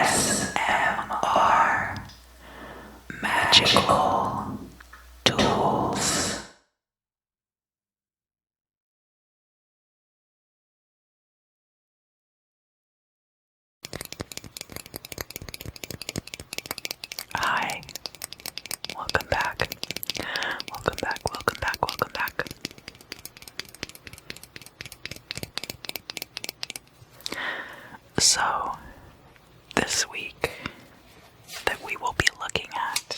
ASMR Magical Tools. Hi, welcome back. Welcome back, welcome back, welcome back. So, this week that we will be looking at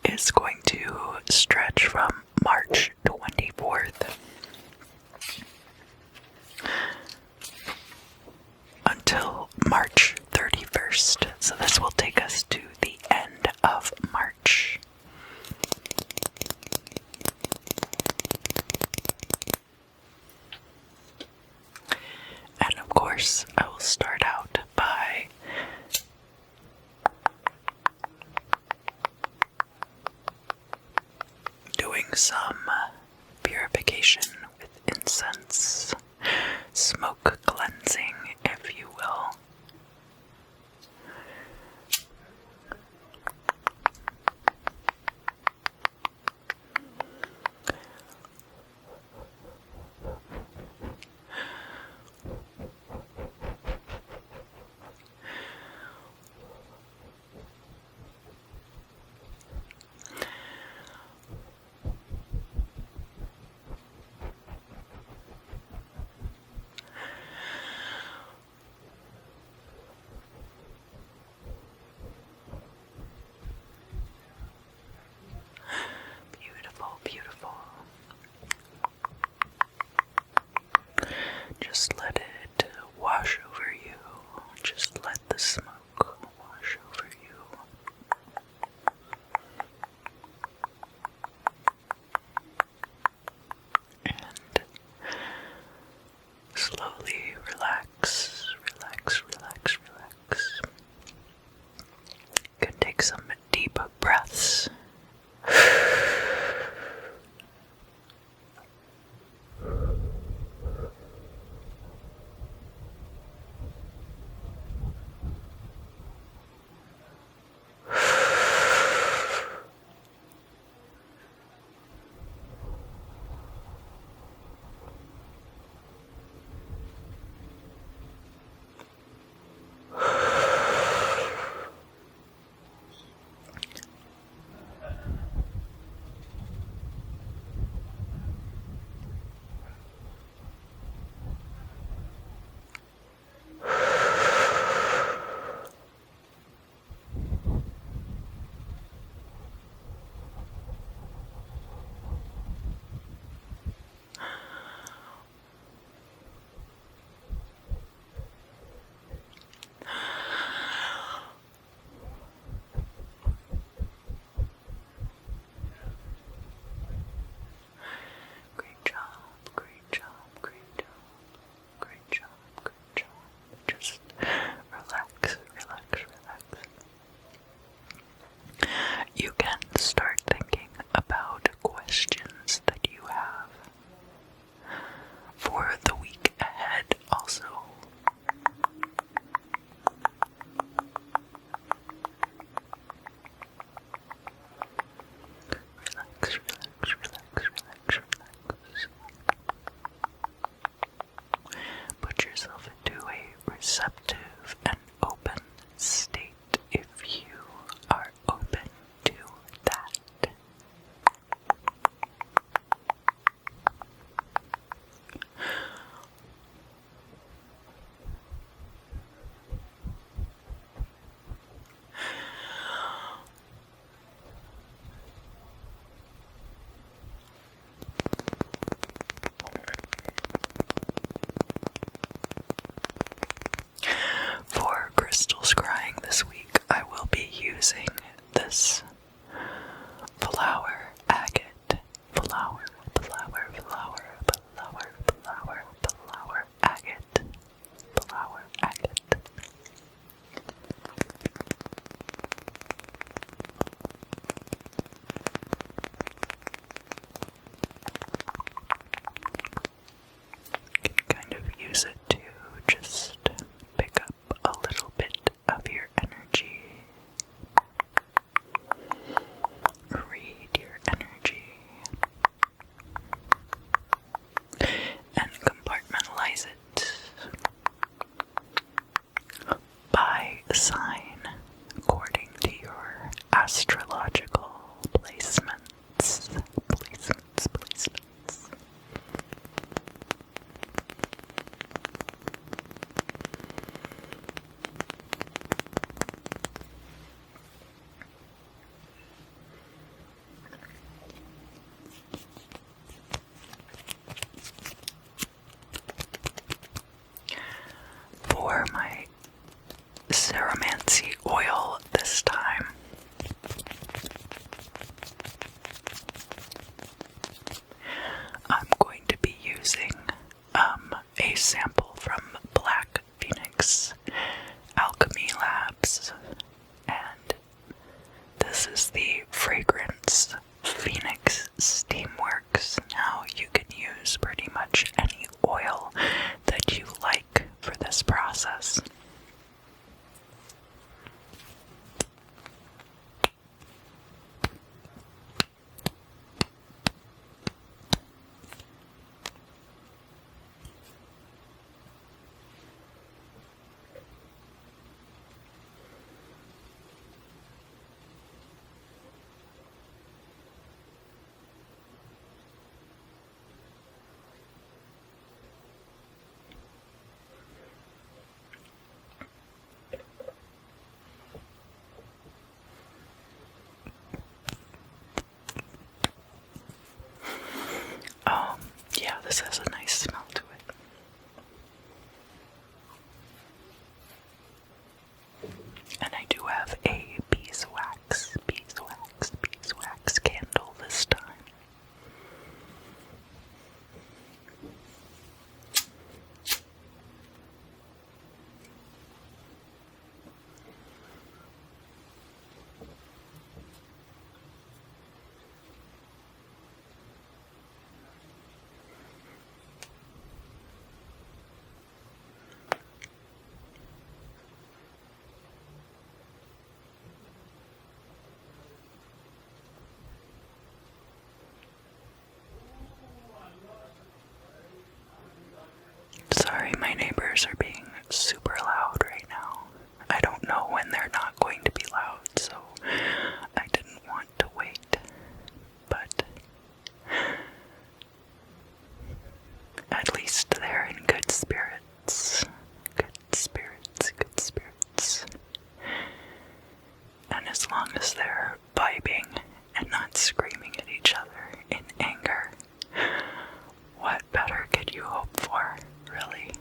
is going to stretch from March 24th until March 31st. So this will take us to the end of March. And of course, I will start out by doing some purification with incense, smoke cleansing, if you will. this has a nice smell to it. And I do have a beeswax candle this time. Sorry, my neighbors are being super loud right now. I don't know when they're not going to be loud, so I didn't want to wait. But at least they're in good spirits. Good spirits. And as long as they're vibing and not screaming at each other in anger, what better could you hope for, really?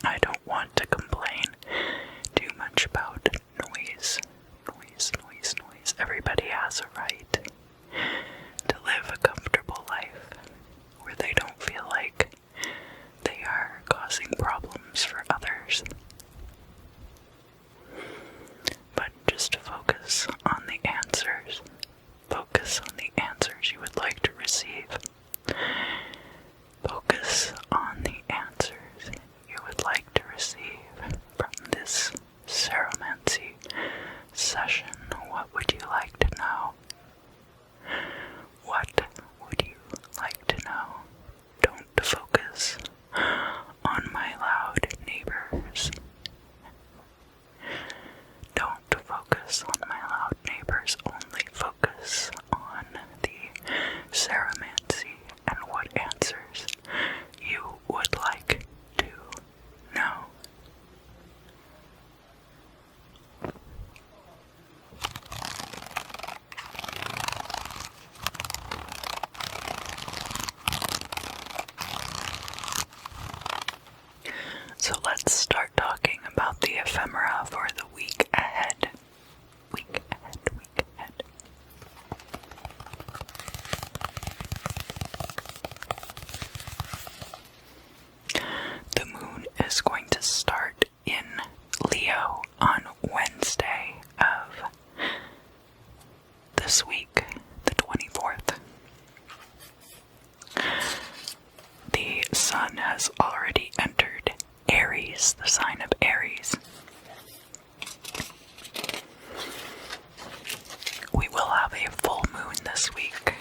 I don't want to complain too much about noise. Everybody has a right to live a comfortable life where they don't feel like they are causing problems for others. But just focus on the answers. Focus on the answers you would like to receive. Focus on the answers you would like to receive from this ceromancy session. What would you like to know? What would you like to know? Don't focus on my loud neighbors. Don't focus on my loud neighbors, only focus on the ceromancy and what answers you would like to know. So let's start talking about the ephemera for the week ahead. Week ahead. The moon is going to start in Leo on Wednesday of this week, the 24th. The sun has already entered Aries, the sign of Aries. We will have a full moon this week.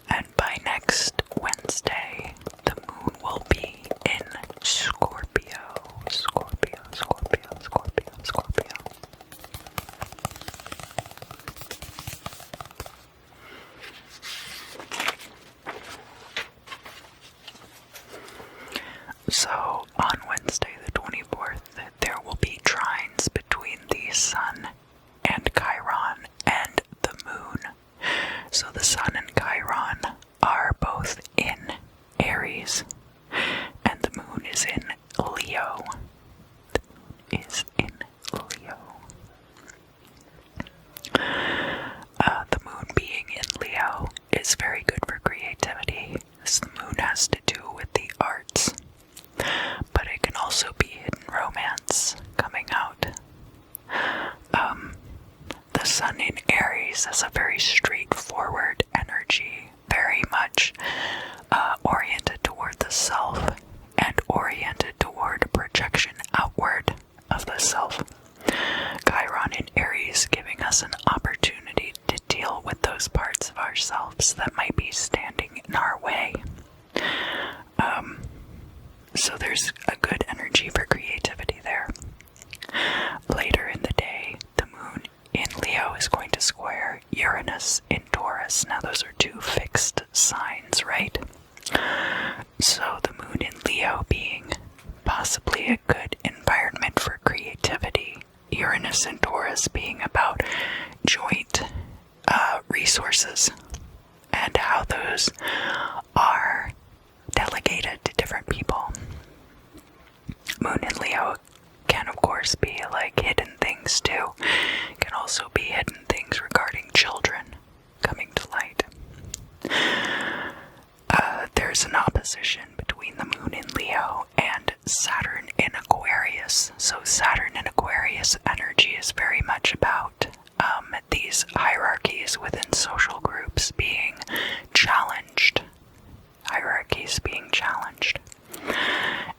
And by next Wednesday, the moon will be in Scorpio. So, on Wednesday the 24th, there will be trines between the sun and Chiron and the moon. So the sun and Chiron are both in Aries, and the moon is in Leo. The moon being in Leo is very good for creativity, as the moon has to do with the arts. But it can also be hidden romance coming out. The sun in Aries has a very straightforward energy, very much oriented toward the self and oriented toward projection outward of the self. Chiron in Aries giving us an opportunity to deal with those parts of ourselves that might be standing in our way. So there's a good energy for creativity there. Later in the day, the moon in Leo is going to square Uranus in Taurus. Now those are two fixed signs, right? So the moon in Leo being possibly a good environment for creativity Venus in Taurus being about joint resources and how those are delegated to different people. Moon in Leo can of course be like hidden things too. It can also be hidden things regarding children coming to light. There's an opposition between the moon in Leo and Saturn in Aquarius. So Saturn in Aquarius energy is very much about these hierarchies within social groups being challenged. Hierarchies being challenged.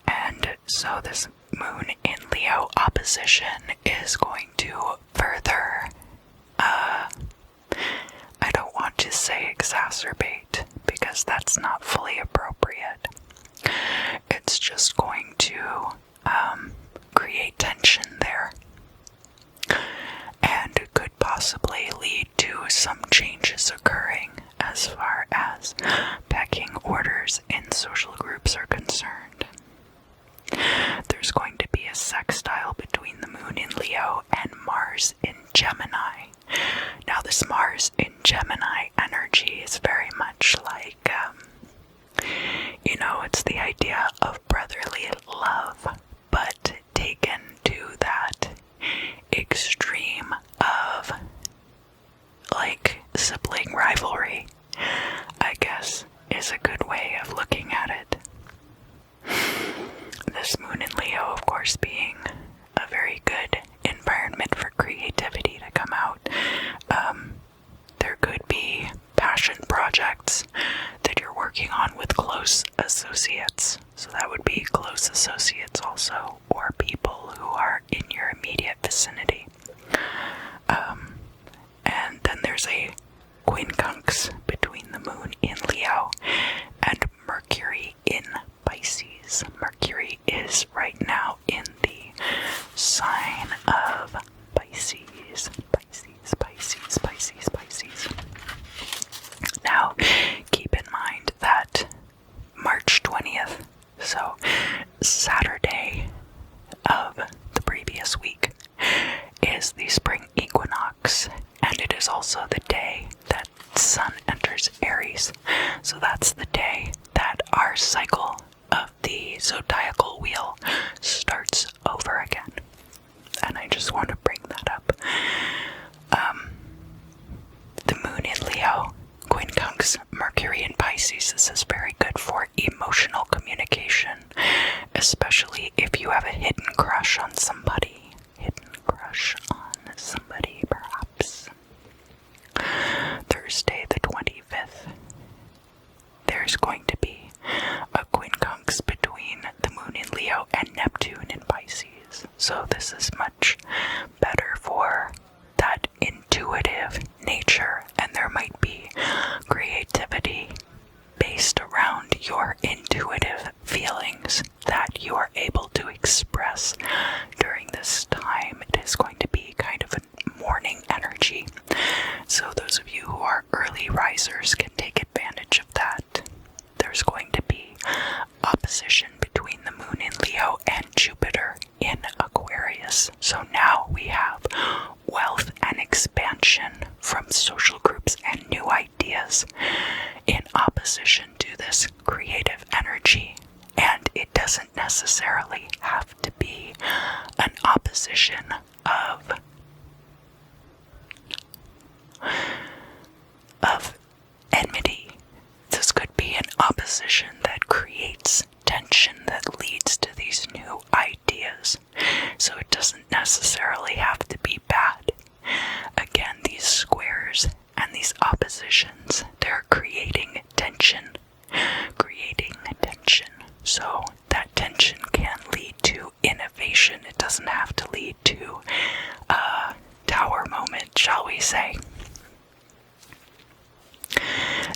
And so this moon in Leo opposition is going to further, I don't want to say exacerbate, because that's not fully appropriate. It's just going to create tension there, and could possibly lead to some changes occurring as far as pecking orders in social groups are concerned. There's going to be a sextile between the moon in Leo and Mars in Gemini. Now this Mars in Gemini energy is very much like, it's the idea of brotherly love, but taken to that extreme of, like, sibling rivalry, I guess, is a good way of looking at it. This moon in Leo, of course, being a very good environment for creativity to come out. There could be passion projects that you're working on with close associates. So that would be close associates also, or people who are in your immediate vicinity. And then there's a quincunx between the moon in Leo and Mercury in Pisces. Mercury is right now in the sign of Pisces. Pisces. Now, keep in mind that March 20th, so Saturday of the previous week, is the spring equinox, and it is also the day that Sun enters Aries. So that's the day that our cycle of the zodiacal wheel starts over again. And I just want to bring that up. The moon in Leo, quincunx, Mercury in Pisces, this is very good for emotional communication, especially if you have a hidden crush on somebody. Perhaps. Thursday the 25th, there's going to be a quincunx between the moon in Leo and Neptune in Pisces. So this is much better for that intuitive nature, and there might be creativity based around your intuitive feelings that you are able to express during this time. It is going to be kind of a morning energy, so those of you who are early risers can take advantage of that. There's going to be opposition between the moon in Leo and Jupiter in Aquarius. So now we have wealth and expansion from social groups and new ideas in opposition to this creative energy. And it doesn't necessarily have to be an opposition of enmity. This could be an opposition that creates tension that leads to these new ideas. So it doesn't necessarily have to be bad. Again, these squares and these oppositions, they're creating tension. So that tension can lead to innovation. It doesn't have to lead to a tower moment, shall we say.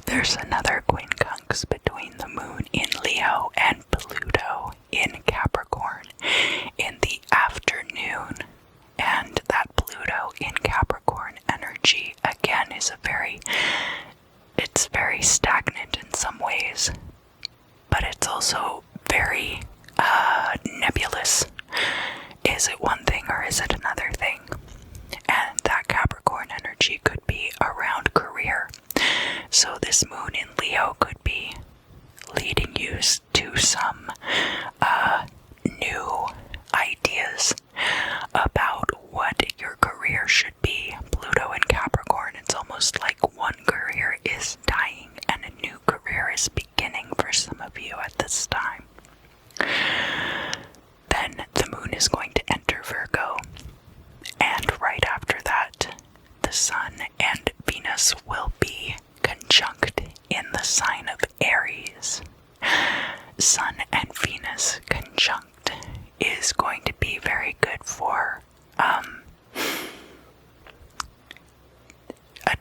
There's another quincunx between the moon in Leo and Pluto in moon is going to enter Virgo, and right after that, the sun and Venus will be conjunct in the sign of Aries. Sun and Venus conjunct is going to be very good for a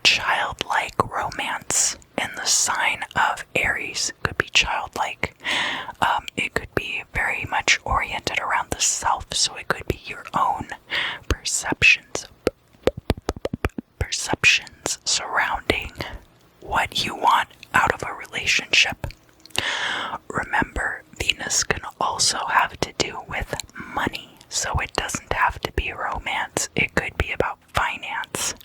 childlike romance in the sign of Aries. Could be childlike. It could be very much oriented around the self, so it could be your own perceptions surrounding what you want out of a relationship. Remember, Venus can also have to do with money, so it doesn't have to be romance. It could be about finance,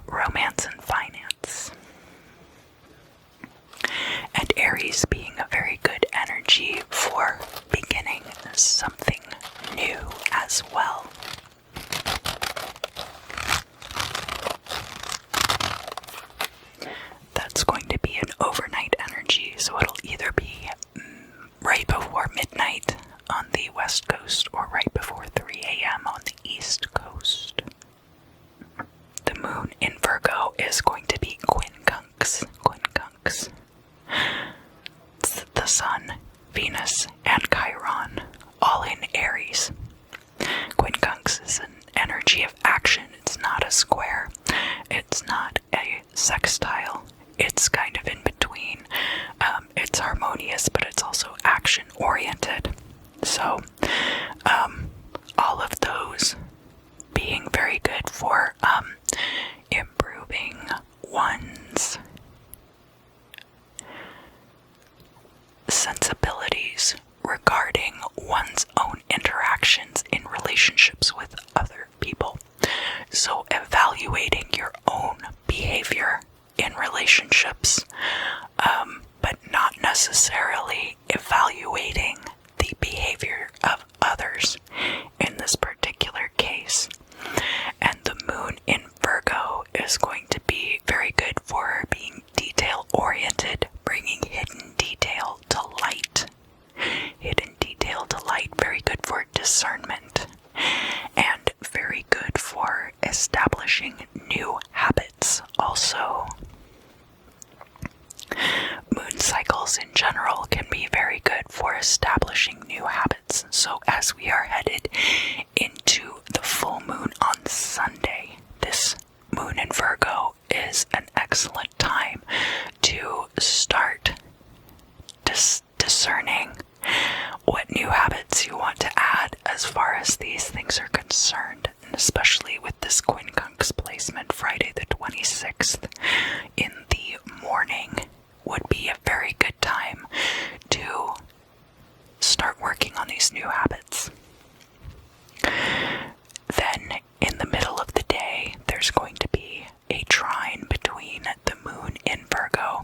romance and finance. And Aries being a very good energy for beginning something new as well. That's going to be an overnight energy, so it'll either be right before midnight on the west coast or right before 3 a.m. on the east coast. The moon in Virgo is going to be quincunx. It's the sun, Venus, and Chiron, all in Aries. Quincunx is an energy of action. It's not a square. It's not a sextile. It's kind of in between. It's harmonious, but it's also action-oriented. So, all of those being very good for improving one's sensibilities regarding one's own interactions in relationships with other people. So evaluating your own behavior in relationships, but not necessarily evaluating the behavior of others in this particular case. And the moon in Virgo is going to be very good for being detail-oriented, bringing hidden detail to light. Hidden detail to light, very good for discernment, and very good for establishing new habits also. Moon cycles in general can be very good for establishing new habits. So as we are headed into the full moon on Sunday, this moon in Virgo is an excellent time to start discerning what new habits you want to add as far as these things are concerned, and especially with this quincunx placement Friday the 26th in the morning would be a very good time to start working on these new habits. Then in the middle of the day, there's going to be a trine between the moon in Virgo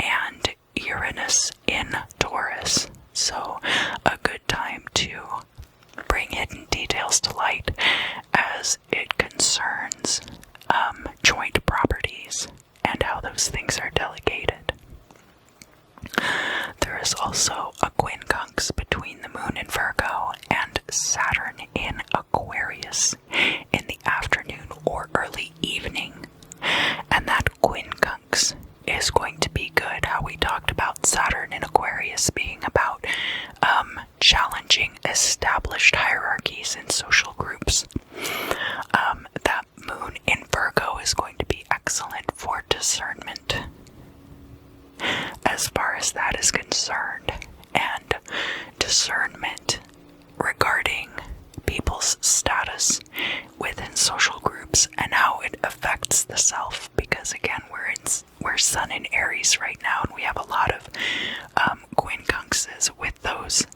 and Uranus in Taurus. So a good time to bring hidden details to light as it concerns joint properties and how those things are delegated. There is also a quincunx between the moon in Virgo and Saturn in Aquarius in the afternoon or early evening. And that quincunx is going to be good. How we talked about Saturn in Aquarius being about challenging established hierarchies in social groups. That moon in Virgo is going to be excellent for discernment as far as that is concerned, and discernment regarding people's status within social groups and how it affects the self, because again we're Sun in Aries right now, and we have a lot of quincunxes with those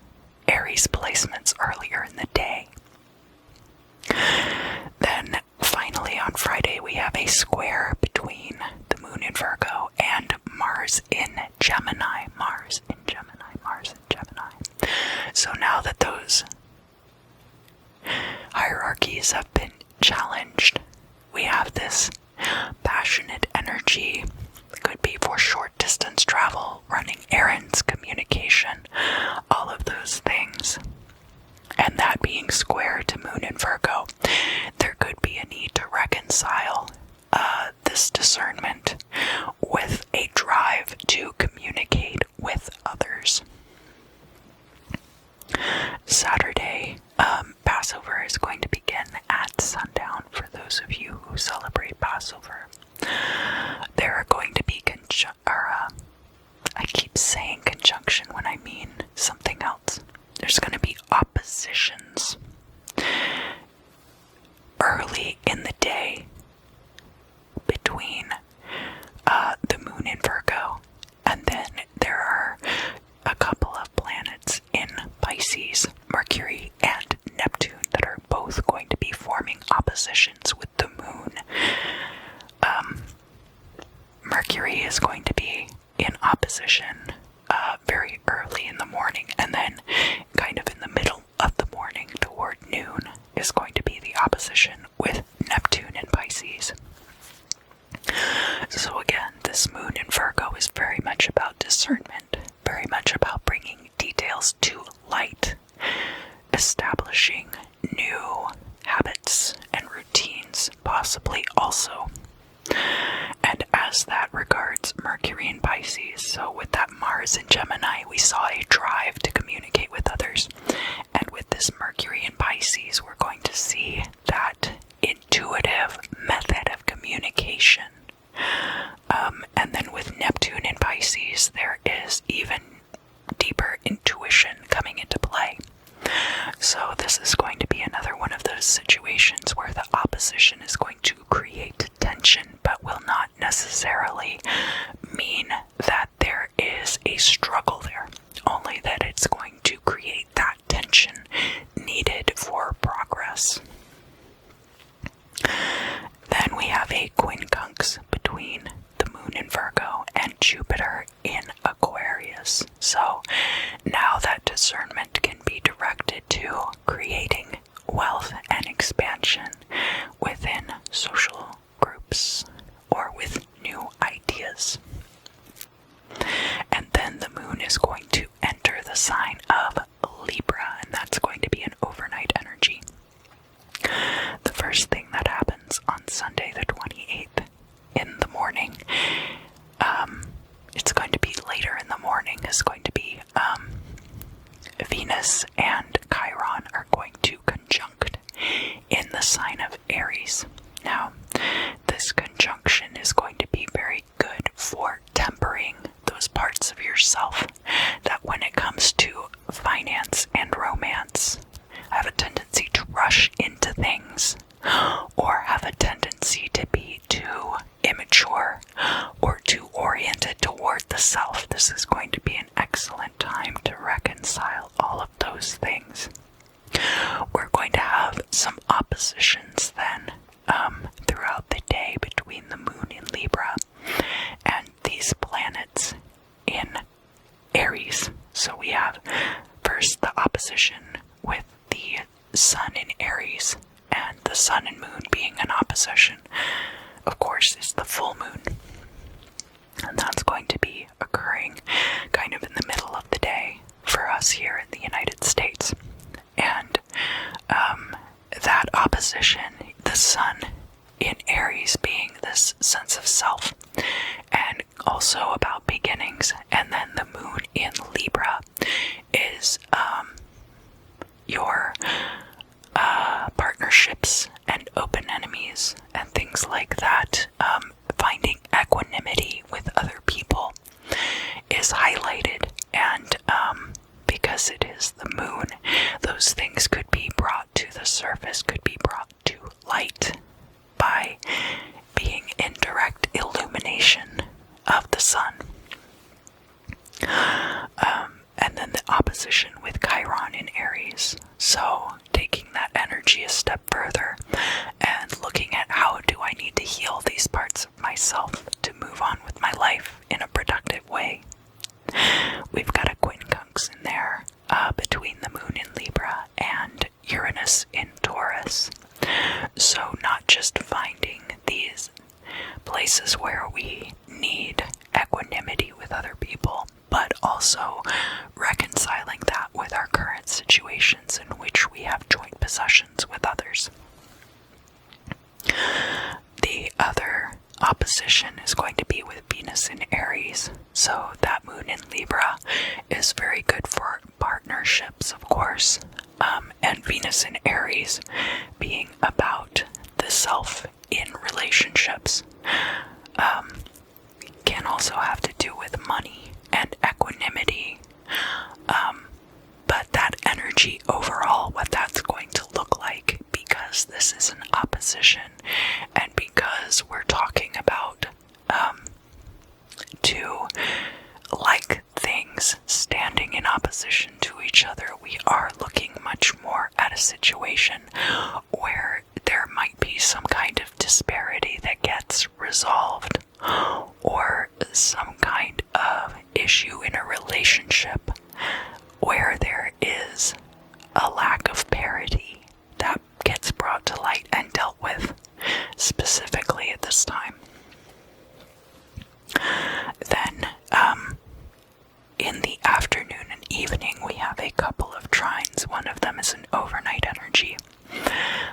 Aries placements earlier in the day. Then finally on Friday we have a square between the moon in Virgo and Mars in Gemini. So now that those hierarchies have been challenged, we have this passionate energy. It could be for short distance travel, running errands, communication, all of those things. and that being square to Moon in Virgo, there could be a need to reconcile this discernment with a drive to communicate with others. Saturday, Passover is going to begin at sundown for those of you who celebrate Passover. There are going to be I keep saying conjunction when I mean something else. There's going to be oppositions early in the day between the Moon in Virgo, and then there are a couple of planets in Pisces, Mercury and Neptune, that are both going to be forming oppositions with the Moon. Mercury is going to be in opposition very early in the morning, and then kind of in the middle of the morning toward noon is going to be the opposition with Neptune in Pisces. So again, this Moon in Virgo is very much about discernment, very much about bringing details to light, establishing new habits and routines, possibly also. And as that regards Mercury in Pisces, so with that Mars in Gemini, we saw a drive to communicate with others. And with this Mercury in Pisces, we're going to see that intuitive method of communication. And then with Neptune in Pisces, there is even deeper intuition coming into play. So this is going to be another one of those situations where the opposition is going to create tension, but will not necessarily mean that there is a struggle there, only that it's going to create that tension needed for progress. Then we have a quincunx between the Moon in Virgo and Jupiter in Aquarius. So now that discernment can be directed to creating wealth and expansion within social groups or with new ideas. And then the Moon is going to enter the sign of Libra, and that's going to be an overnight energy. The first thing that happens on Sunday the 28th in the morning, it's going to be later in the morning, is going to be Venus and Chiron are going to conjunct in the sign of Aries. Now, this conjunction is going to be very good for tempering those parts of yourself that when it comes to finance and romance, have a tendency to rush into things, or have a tendency to be too immature or too oriented toward the self. This is going to be an excellent time to reconcile all of those things. We're going to have some oppositions then throughout the day between the Moon in Libra and these planets in Aries. So we have first the opposition with the Sun in Aries, and the Sun and Moon being in opposition, of course, is the full moon. And that's going to be occurring kind of in the middle of the day for us here in the United States. And that opposition, the Sun in Aries being this sense of self and also about beginnings, and then the Moon in Libra is your partnerships and open enemies and things like that. Finding equanimity with other people is highlighted, and because it is the Moon, those things could be brought to the surface, could be brought to light by being in direct illumination of the Sun. And then the opposition with Chiron in Aries. So taking that energy a step further and looking at how do I need to heal these parts of myself to move on with my life in a productive way. We've got a quincunx in there between the Moon in Libra and Uranus in Taurus. So not just finding these places where we need equanimity with other people, but also reconciling that with our current situations in which we opposition is going to be with Venus in Aries. So that moon in Libra is very good for partnerships, of course. And Venus in Aries being about the self in relationships can also have to do with money and equanimity. But that energy overall, what that's going to look like, because this is an opposition and because we're talking about two like things standing in opposition to each other, we are looking much more at a situation where there might be some kind of disparity that gets resolved, or some kind of issue in a relationship where there is a lack of parity that gets brought to light and dealt with specifically at this time. Then, in the afternoon and evening, we have a couple of trines. One of them is an overnight energy.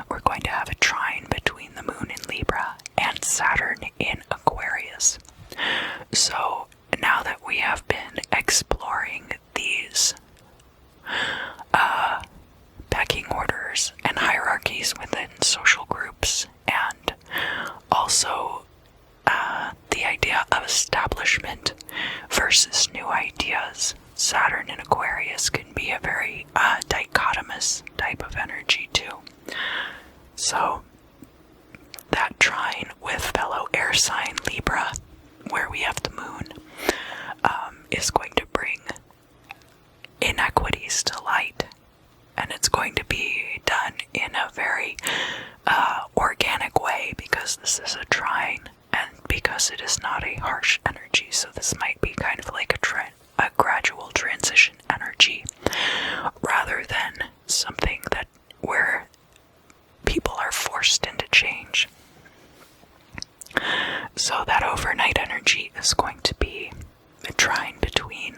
We're going to have a trine between the moon in Libra and Saturn in Aquarius. So, now that we have been exploring these pecking orders and hierarchies within social groups, and also the idea of establishment versus new ideas, Saturn in Aquarius can be a very dichotomous type of energy too. So that trine with fellow air sign Libra, where we have the moon, is going to bring inequities to light, and it's going to be done in a very organic way, because this is a trine and because it is not a harsh energy. So this might be kind of like a gradual transition energy rather than something that where people are forced into change. So that overnight energy is going to be a trine between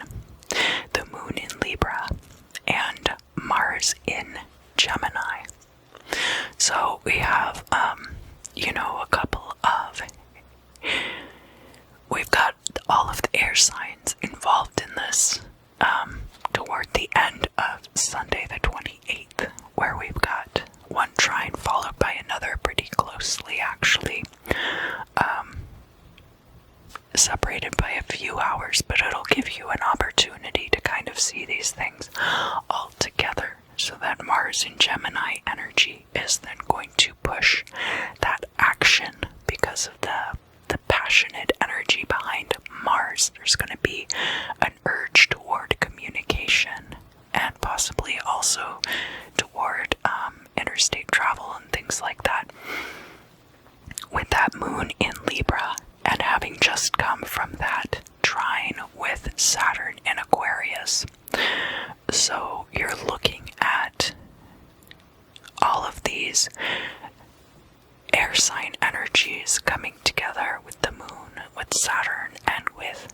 the moon in Libra and Mars in Gemini. So we have, a couple of, we've got all of the air signs involved in this, toward the end of Sunday the 28th, where we've got one trine followed by another pretty closely, actually, separated by a few hours, but it'll give you an opportunity to kind of see these things all together. So that Mars in Gemini energy is then going to push that action because of the passionate energy behind Mars. There's going to be an urge toward communication and possibly also toward interstate travel and things like that. With that moon in Libra and having just come from that trine with Saturn in Aquarius, so you're looking at all of these air sign energies coming together with the moon, with Saturn, and with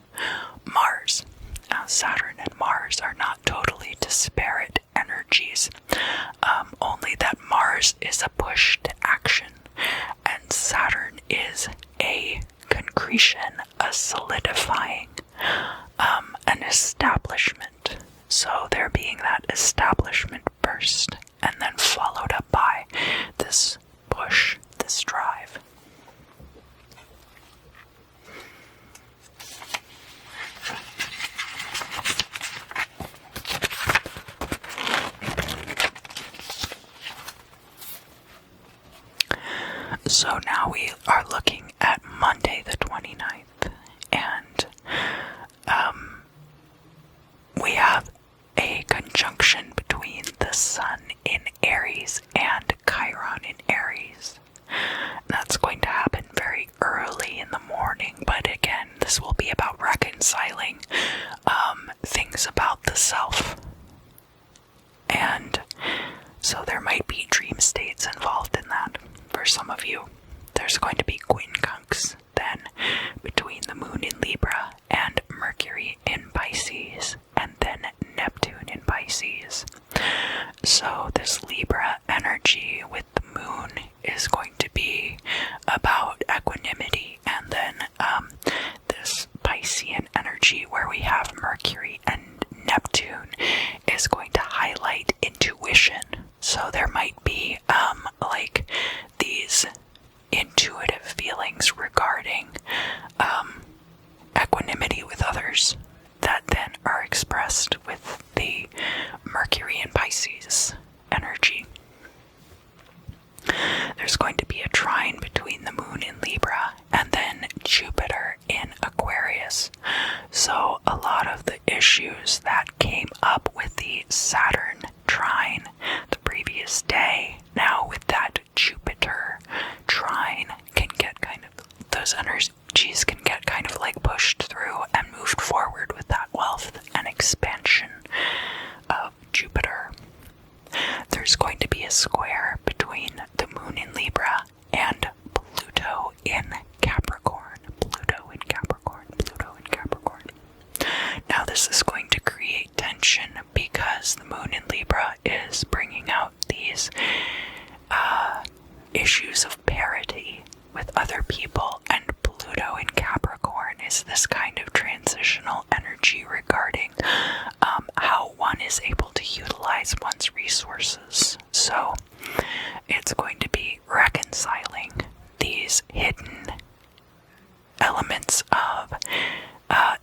Mars. Now, Saturn and Mars are not totally disparate energies, only that Mars is a push to action, and Saturn is a concretion, a solidifying, an establishment. So there being that establishment first, and then followed up by this push, this drive. So now we are looking at Monday the 29th, and we have a conjunction between the Sun in Aries and Chiron in Aries. That's going to happen very early in the morning, but again, this will be about reconciling things about the self. And so there might be dream states involved in that. For some of you, there's going to be quincunx then between the moon in Libra and Mercury in Pisces, and then Neptune in Pisces. So this Libra energy with the moon is going to be about equanimity, and then Piscean energy, where we have Mercury and Neptune, is going to highlight intuition. So there might be like these intuitive feelings regarding equanimity with others that then are expressed with the Mercury and Pisces energy. There's going to be a trine between the moon in Libra and then Jupiter in Aquarius. So a lot of the issues that came up with the Saturn trine the previous day, now with that Jupiter trine, can get kind of, those energies can get kind of like pushed through and moved forward with that wealth and expansion of Jupiter. There's going to be a square between the moon in Libra and Pluto in Capricorn. Pluto in Capricorn. Pluto in Capricorn. Now this is going to create tension because the moon in Libra is bringing out these issues of parity with other people, and Pluto in Capricorn is this kind of transitional energy regarding how one is able to utilize one's resources. So it's going to be reconciling these hidden elements of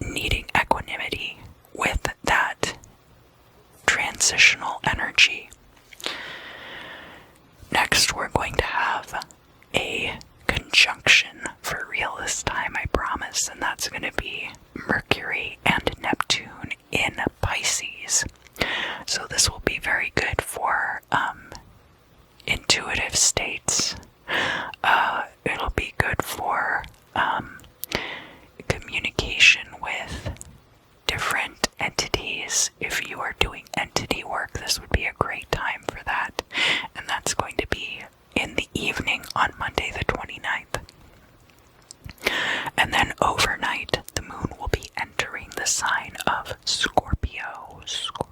needing equanimity with that transitional energy. Next, we're going to have a conjunction for real this time, I promise, and that's going to be Mercury and Neptune in Pisces. So this will be very good for intuitive states. It'll be good for communication with different entities. If you are doing entity work, this would be a great time for that. And that's going to be in the evening on Monday the 29th. And then overnight, the moon will be entering the sign of Scorpio. Scorpio.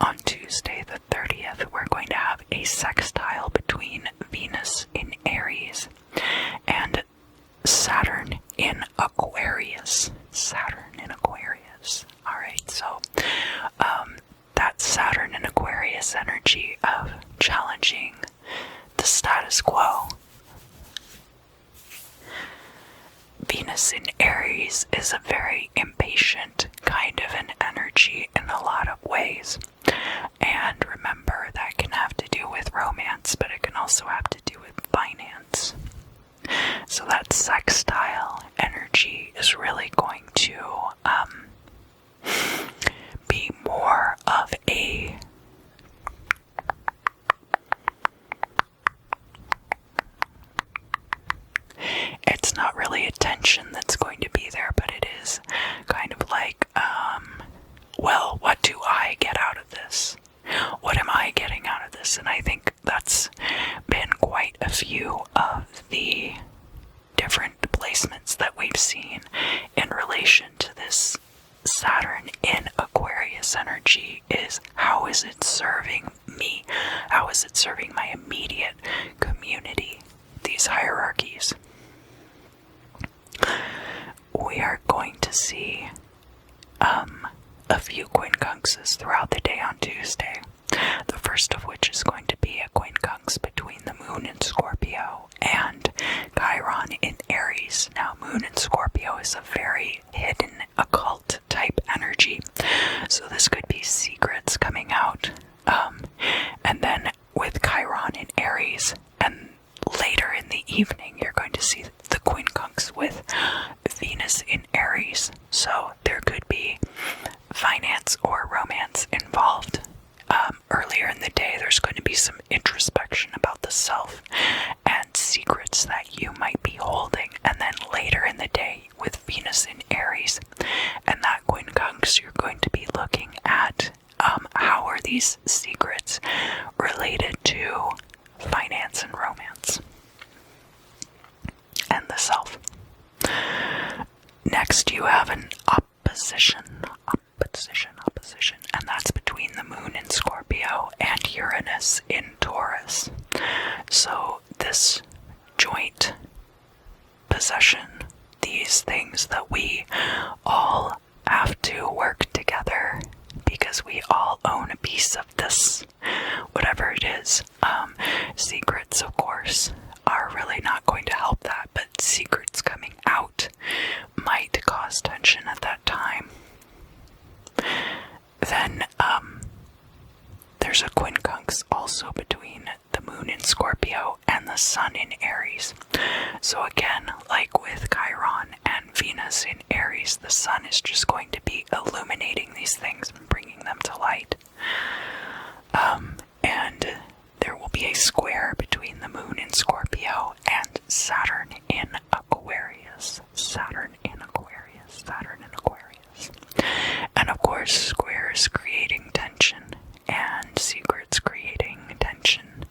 On Tuesday the 30th, we're going to have a sextile between Venus in Aries and Saturn in Aquarius. Alright, so that Saturn in Aquarius energy of challenging the status quo. Venus in Aries is a very impatient kind of an energy in a lot of ways. And remember, that can have to do with romance, but it can also have to do with finance. So that sextile energy is really going to be more of a it's not really a tension that's going to be there, but it is kind of like, well, what do I get out of this? What am I getting out of this? And I think that's been quite a few of the different placements that we've seen in relation to this Saturn in Aquarius energy is, how is it serving me? How is it serving my immediate community? These hierarchies. We are going to see a few quincunxes throughout the day on Tuesday. The first of which is going to be a quincunx between the moon in Scorpio and Chiron in Aries. Now, moon in Scorpio is a very hidden, occult type energy, so this could be secrets coming out. And then with Chiron in Aries, and later in the evening, you're going to see the quincunx with Venus in Aries. So there could be finance or romance involved. Earlier in the day, there's going to be some introspection about the self and secrets that you might be holding. And then later in the day, with Venus in Aries and that quincunx, you're going to be looking at how are these secrets related to finance and romance and the self. Next, you have an opposition, and that's between the moon in Scorpio and Uranus in Taurus. So this joint possession, these things that we all have to work together because we all own a piece of this, whatever it is. Secrets, of course, are really not going to help that, but secrets coming out might cause tension at that time. Then, there's a quincunx also between the moon in Scorpio and the sun in Aries. So again, like with Chiron and Venus in Aries, the sun is just going to be illuminating these things and bringing them to light. And there will be a square between the moon in Scorpio and Saturn in Aquarius. Saturn in Aquarius. Saturn in Aquarius. And of course, squares creating tension and secrets creating tension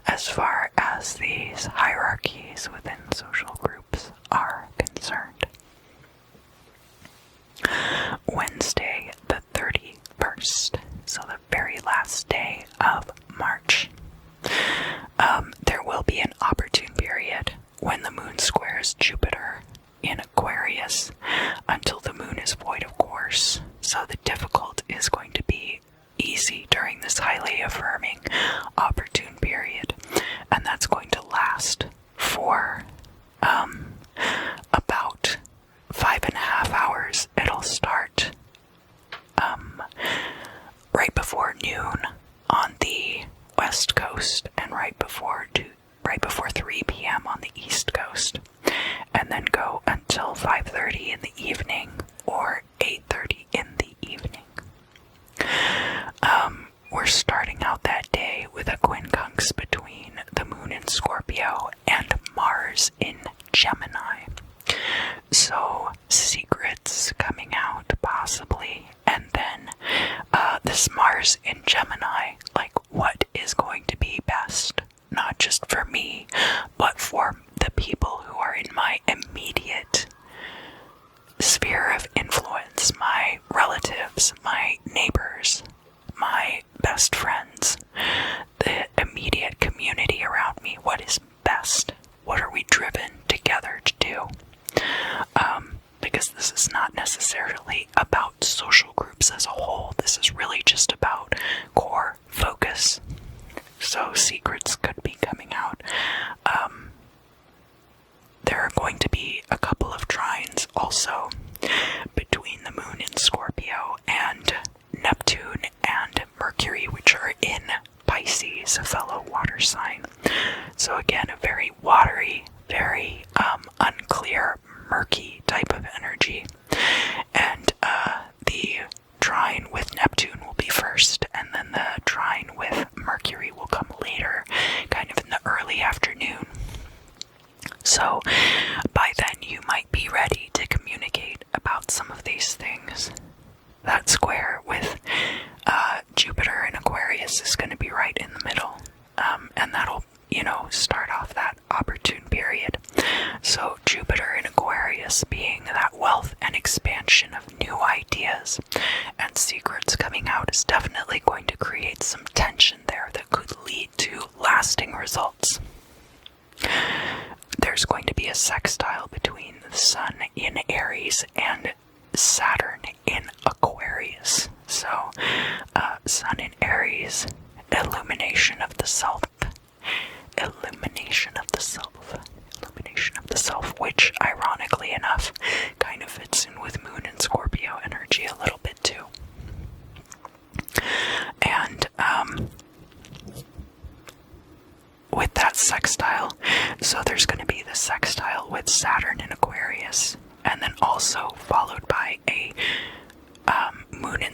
as far as these hierarchies within social groups are concerned. Wednesday, the 31st, so the very last day of March, there will be an opportune period when the moon squares Jupiter in Aquarius until the moon is void of course. So the difficult is going to be easy during this highly affirming opportune period, and that's going to last for about 5.5 hours. It'll start right before noon on the west coast and right before 3 p.m. on the east coast, and then go until 5:30 in the evening or 8:30 in the evening. We're starting out that day with a quincunx between the moon in Scorpio and Mars in Gemini. So, secrets coming out, possibly. And then, this Mars in Gemini, like, what is going to be best? Not just for me, but for the people who are in my immediate sphere of influence, my relatives, my neighbors, my best friends, the immediate community around me. What is best? What are we driven together to do? Because this is not necessarily about social groups as a whole. This is really just about core focus. So secrets could be coming out. There are going to be a couple of trines also between the moon in Scorpio and Neptune and Mercury, which are in Pisces, a fellow water sign. So again, a very watery, very unclear, murky type of energy. And the trine with Neptune will be first, and then the trine with Mercury will come later, kind of in the early afternoon. So by then you might be ready to communicate about some of these things. That square with Jupiter in Aquarius is going to be right in the middle, and that'll, start off that opportune period. So Jupiter in Aquarius being that wealth and expansion of new ideas and secrets coming out is definitely going to create some tension there that could lead to lasting results. There's going to be a sextile between the Sun in Aries and Saturn in Aquarius. So, Sun in Aries, illumination of the self, which, ironically enough, kind of fits in with Moon and Scorpio energy a little bit too. And, with that sextile, so there's going to be the sextile with Saturn in Aquarius, and then also followed by a Moon in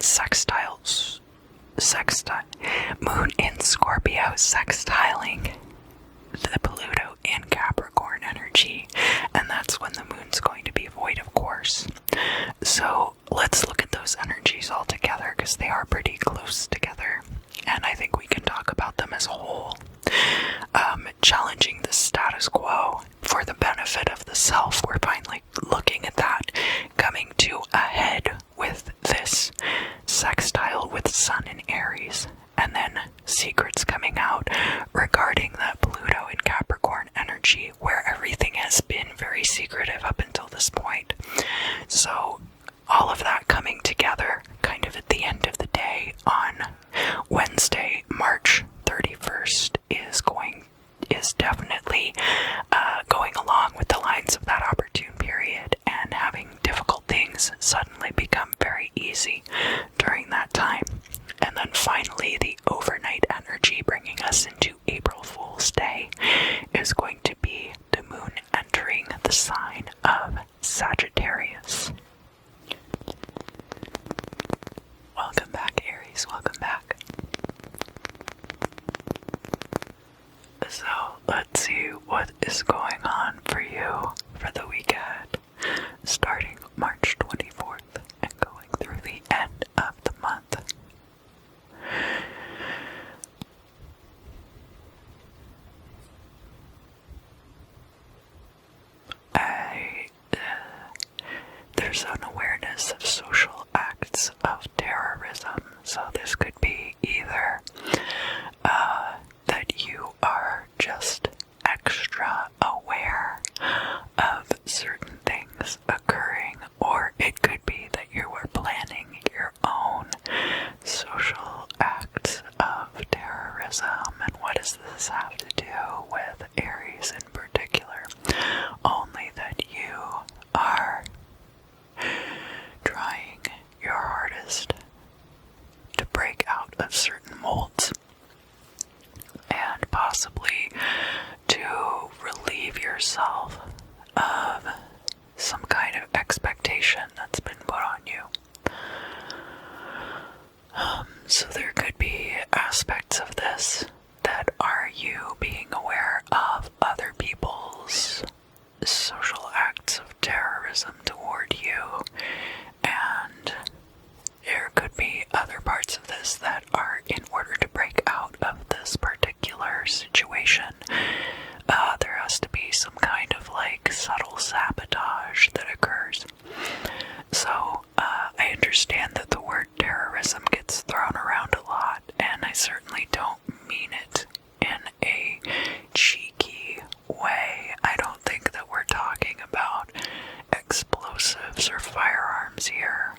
Moon in Scorpio sextiling the Pluto in Capricorn energy, and that's when the moon's going to be void of course. So let's look at those energies all together, because they are pretty close together, and I think we can talk about them as a whole. Challenging the status quo for the benefit of the self. We're finally looking at that coming to a head with this sextile with Sun in Aries, and then secrets coming out regarding that Pluto in Capricorn energy, where everything has been very secretive up until this point. So all of that coming together kind of at the end of the day on Wednesday, March 31st is definitely going along with the lines of that opportune period, and having difficult things suddenly become very easy during that time. And then finally, the overnight energy bringing us into April Fool's Day is going to be the moon entering the sign of Sagittarius. Welcome back, Aries. Welcome back. So, let's see what is going on for you for the week ahead, starting March 24th and going through the end of the month. There's an awareness of social acts of terrorism, so this could be either that you are just extra aware of certain things occurring, or it could be that you are planning your own social acts of terrorism. And what does this have to do with Aries in particular? Only that you are trying your hardest to break out of certain molds, and possibly to relieve yourself of some kind of expectation that's been put on you. So there could be aspects of this that are you being aware of other people's social acts of terrorism toward you, and there could be other parts of this that are in order to break out of this particular situation. There has to be some kind of like subtle sabotage that occurs. So I understand that the word terrorism gets thrown around a lot, and I certainly don't mean it in a cheeky way. I don't think that we're talking about explosives or firearms here,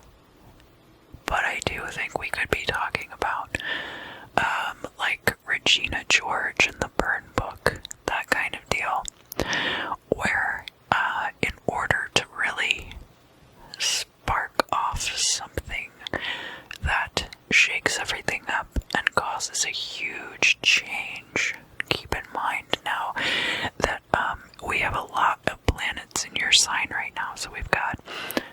but I do think we could be talking about like Regina George in the Burn book, that kind of deal, where in order to really spark off something that shakes everything up and causes a huge change. Keep in mind now that we have a lot of planets in your sign right now. So we've got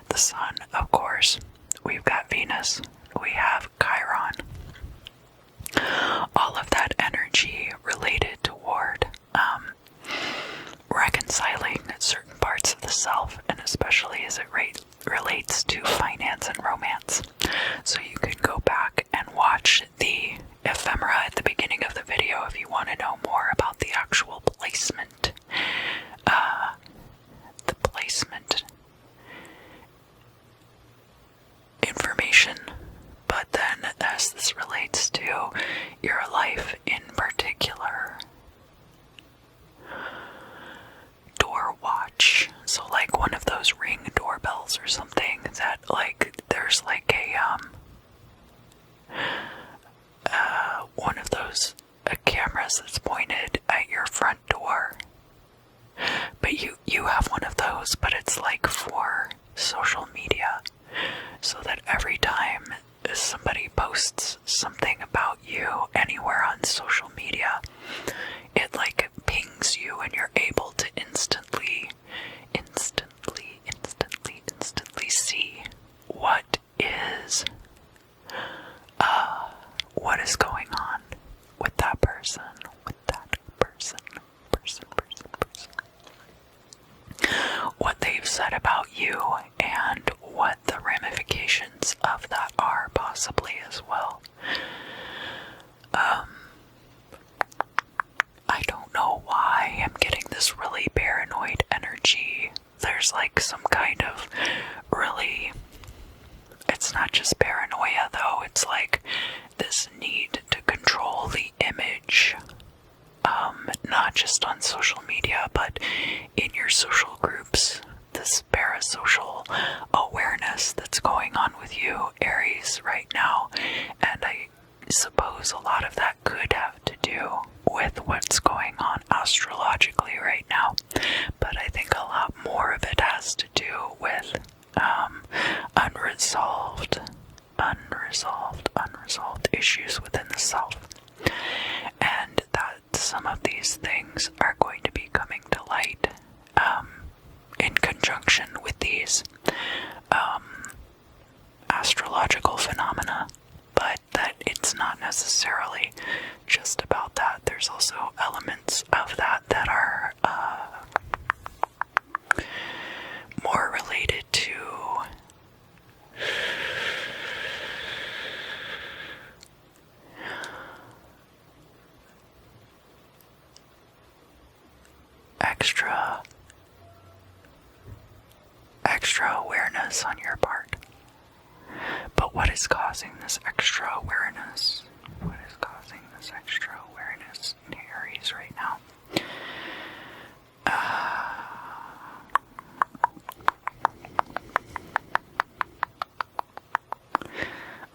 the Sun, of course, we've got Venus, we have Chiron. All of that energy related toward reconciling certain parts of the self, and especially as it relates to finance and romance. So you can go back and watch the ephemera at the beginning of the video if you want to know more about the actual placement. The placement information. But then as this relates to your life in particular, door watch. So like one of those Ring doorbells or something that like there's like a one of those cameras that's pointed at your front door. But you have one of those, but it's like for social media, so that every time somebody posts something about you anywhere on social media, it like pings you and you're able to instantly see what is going on with that person, what they've said about you, and what the ramifications of that are possibly as well. I don't know why I'm getting this really paranoid energy. There's like some kind of really, it's not just paranoia though, it's like this need to control the image, not not just on social media, but in your social groups, this parasocial awareness that's going on with you, Aries, right now. And I suppose a lot of that could have to do with what's going on astrologically right now, but I think a lot more of it has to do with unresolved issues within the self, and that some of these things are going to be coming to light in conjunction with these astrological phenomena, but that it's not necessarily just about that. There's also elements of that that are more related to extra awareness on your part. But what is causing this extra awareness? What is causing this extra awareness in Aries right now?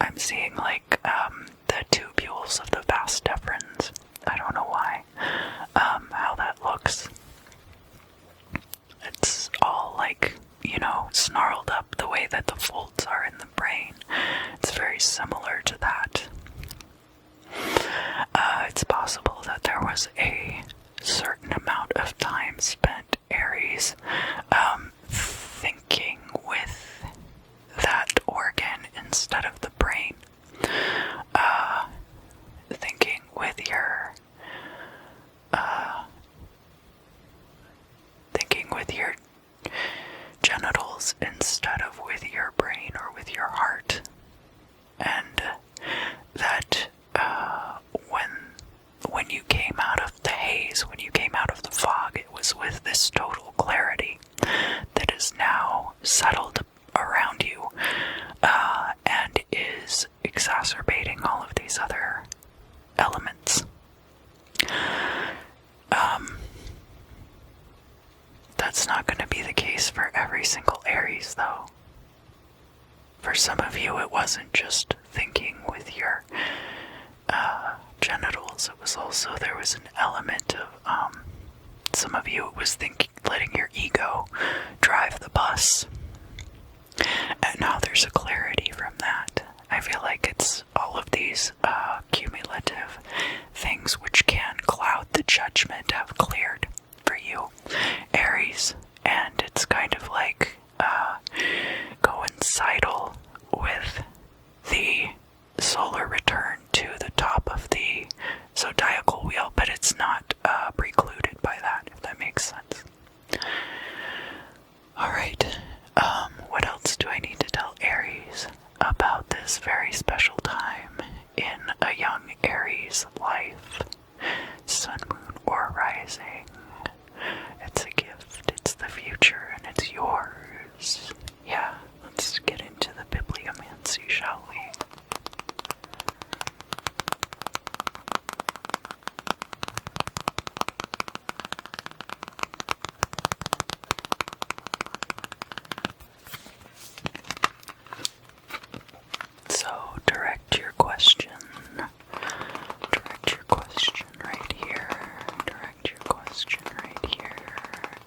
I'm seeing like the tubules of the vas deferens. I don't know why. How that looks. It's all like, snarled up the way that the folds are in the brain. It's very similar to that. It's possible that there was a certain amount of time spent, Aries, thinking with that organ instead of the brain. Thinking with your genitals instead of with your brain or with your heart. And that when you came out of the haze, when you came out of the fog, it was with this total clarity that is now settled around you and is exacerbating all of these other elements. That's not going to be the case for every single Aries, though. For some of you, it wasn't just thinking with your genitals. It was also, there was an element of, some of you, it was letting your ego drive the bus. And now there's a clarity from that. I feel like it's all of these cumulative things which can cloud the judgment have cleared for you, Aries, and it's kind of like coincidental with the solar return to the top of the zodiacal wheel, but it's not precluded by that, if that makes sense. Alright, what else do I need to tell Aries about this very special time in a young Aries life? Sun, moon, or rising. It's a gift, it's the future, and it's yours. Yeah, let's get into the bibliomancy, shall we? So, direct your question right here,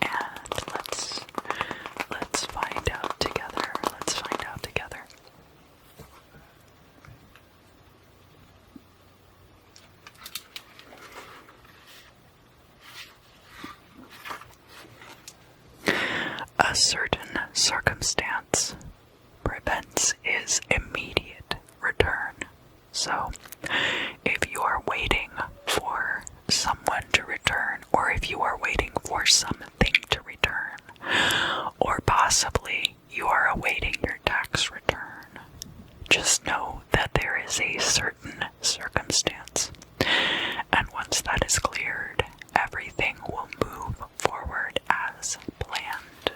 and let's find out together, A certain circumstance prevents his immediate return. So, if you are waiting for someone to return, or if you are waiting for something to return, or possibly you are awaiting your tax return, just know that there is a certain circumstance. And once that is cleared, everything will move forward as planned.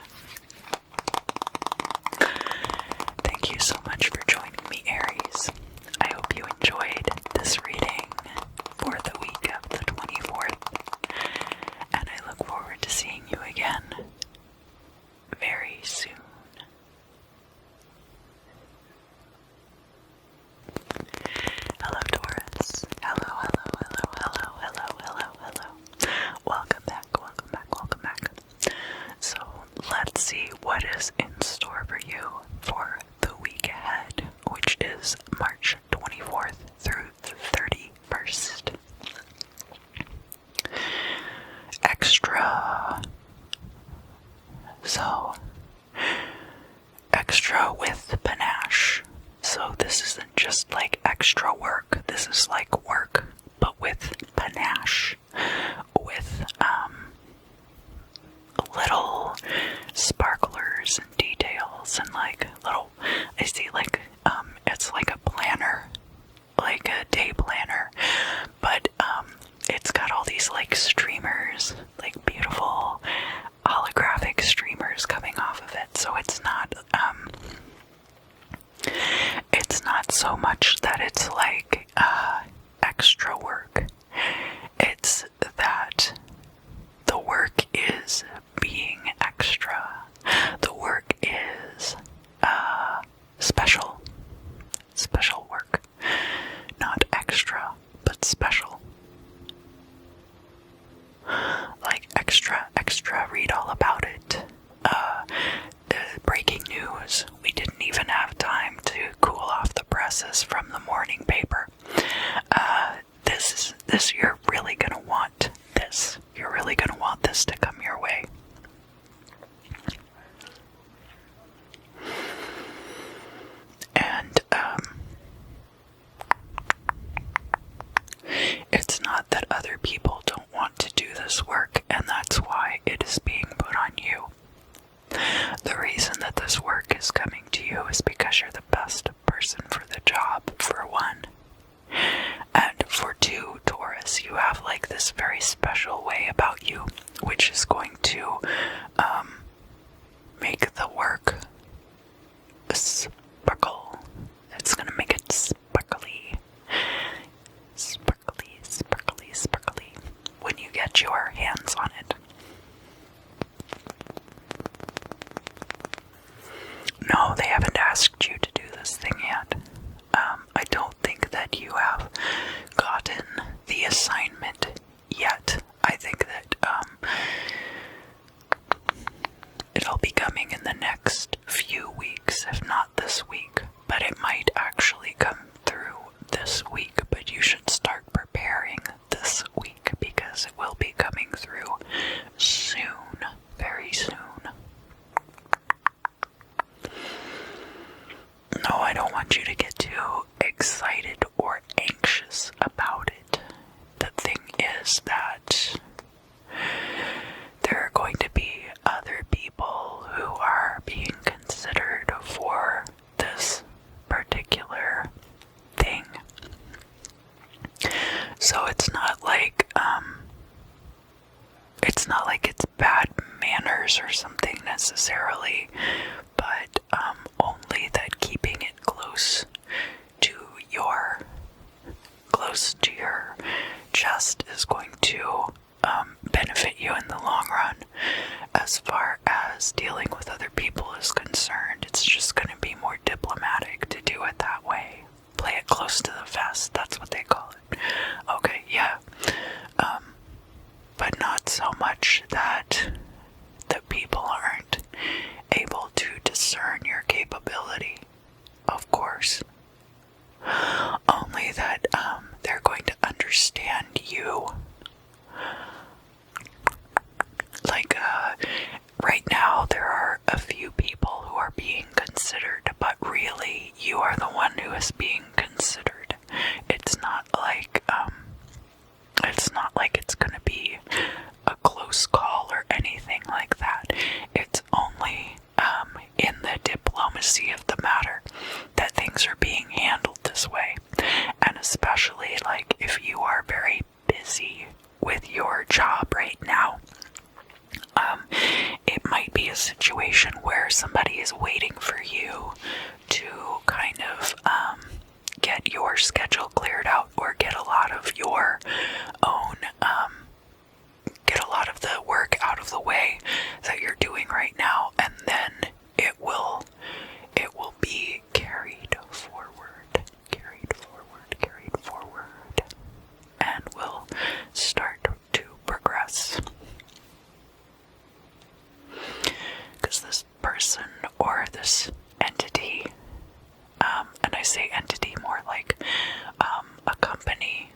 like work, but with panache, with little sparklers and details and like little, I see like it's like a planner, like a day planner, but it's got all these like streamers, like beautiful holographic streamers coming off of it. So it's not so much that it's like extra work. It's that the work is being extra. The work is special work. Not extra, but special. Like extra, read all about it. The breaking news. We didn't even have time to cool off the presses from the morning paper. This you're really gonna want this. You're really gonna want this to come your way. And it's not that other people don't want to do this work, and that's why it is being put on you. The reason that this work is coming to you is because you're the best person for the job, for one. And for two, Taurus, you have like this very special way about you, which is going to make the work sparkle. It's gonna make it sparkly. Sparkly, sparkly, sparkly when you get your hands on it. No, they haven't asked you to do this thing yet. I don't think that you have gotten the assignment yet. I think that it'll be coming in the next few weeks, if not this week. But it might actually come through this week, but you should start preparing this week because it will be coming through soon, very soon. No, I don't want you to get too excited or anxious about it. The thing is that there are going to be other people who are being considered for this particular thing. So it's not like it's bad manners or something necessarily, but only that keeping it close to your chest is going to benefit you in the long run. As far as dealing with other people is concerned, it's just going to be more diplomatic to do it that way. Play it close to the vest, that's what they call it. Okay, yeah. But not so much that the people aren't able to discern your capability, of course. Only that they're going to understand you. Like, right now there are a few people who are being considered, but really you are the one who is being considered. It's not like it's gonna be a close call or anything like that. It's only in the diplomacy of the matter that things are being handled this way. And especially like if you are very busy with your job right now, it might be a situation where somebody is waiting for you to kind of get your schedule cleared out or get a lot of your own get a lot of the work out of the way that you're doing right now, and then it will be carried forward, and will start to progress. Because this person or this entity, and I say entity more like a company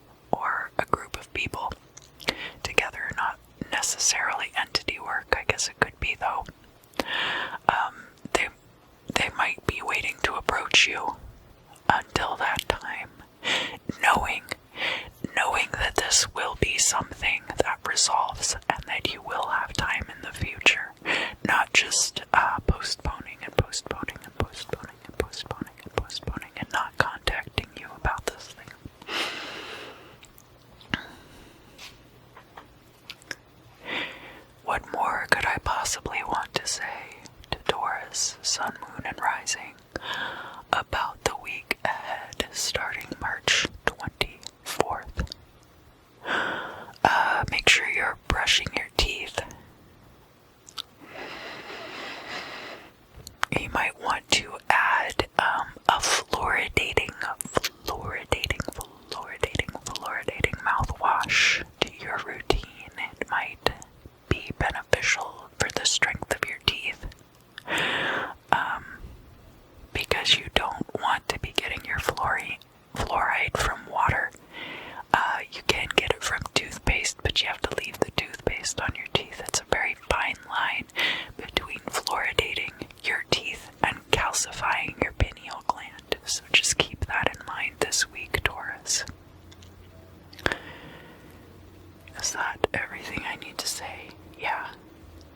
Is that everything I need to say? Yeah.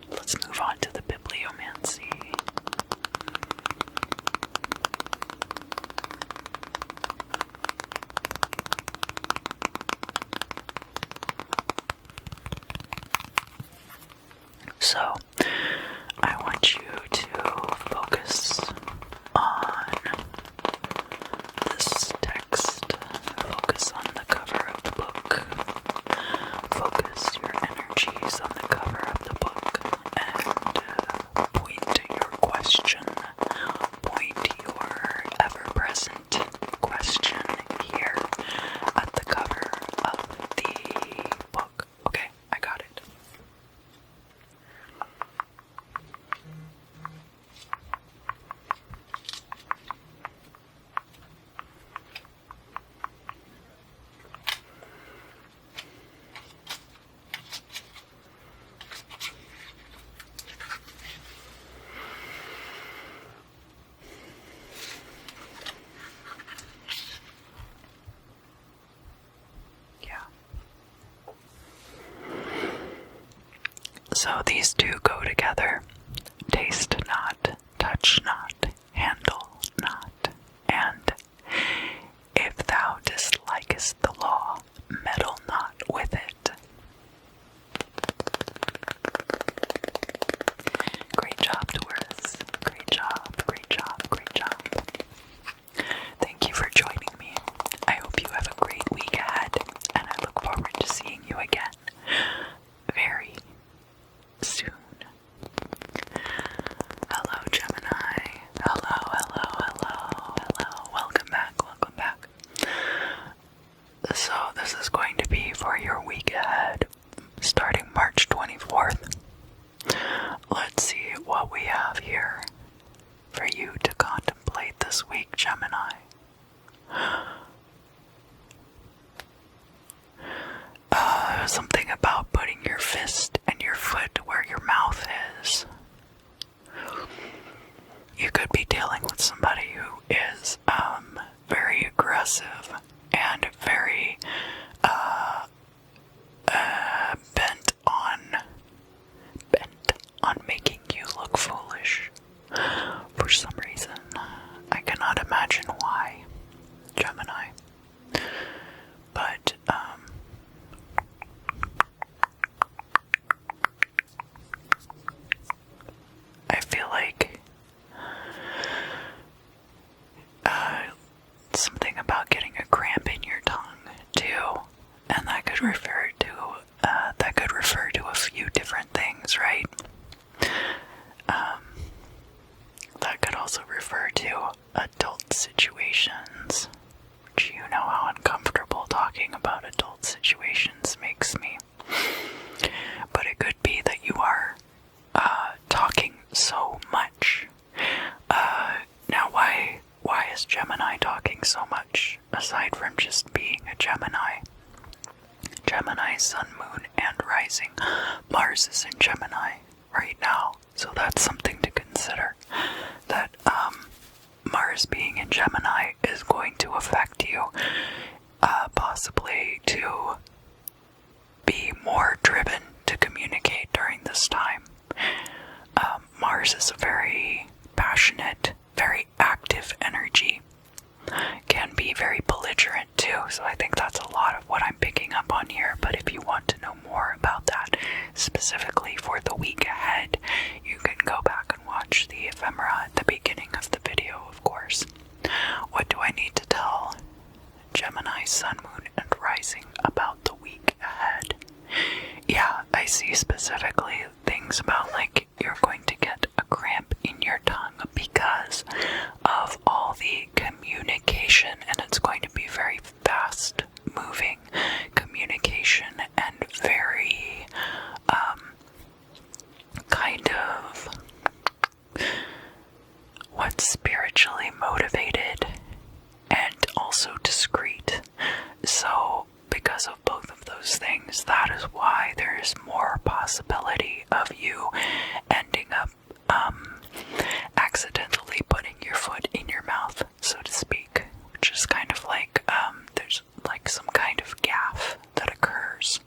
Let's move on to the bibliomancy. So, I want you to focus on this text, focus on the cover of the book, focus your energies on the cover of the book, and point your question, point your ever-present question here at the cover of the book. Okay, I got it. So these two go together. Taste not, touch not, handle not, and if thou dislikest the law, meddle not with it. Great job, Taurus. Great job, great job, great job. Thank you for joining me. I hope you have a great week ahead, and I look forward to seeing you again very soon. Hello, Gemini. Hello. Welcome back. So this is going to be for your week ahead, starting March 24th. Let's see what we have here for you to contemplate this week, Gemini. Something about putting your fist and your foot where your mouth is. You could be dealing with somebody who is very aggressive and very bent on making you look foolish for some reason. I cannot imagine why, Gemini. But I feel like something about getting a cramp in your tongue too, and that could refer to a few different things, right? That could also refer to adult situations, which you know how uncomfortable talking about adult situations makes me. But it could be that you are talking so much. Now why is Gemini talking so much, aside from just being a Gemini? Gemini, sun, moon, and rising. Mars is in Gemini right now, so that's something to consider. That Mars being in Gemini is going to affect you, possibly to be more driven to communicate during this time. Mars is a very passionate, very active energy. Can be very belligerent too, so I think that's a lot of what I'm picking up on here. But if you want to know more about that, specifically for the week ahead, you can go back and watch the ephemera at the beginning of the video, of course. What do I need to tell Gemini, sun, moon, and rising about the week ahead? Yeah, I see specifically things about like you're going to get a cramp in your tongue because of all the communication, and it's going to be very fast moving communication and very kind of what's spiritually motivated and also discreet. So because of both of those things, that is why there's more possibility of you ending up accidentally putting your foot in your mouth, so to speak, which is kind of like there's like some kind of gaffe that occurs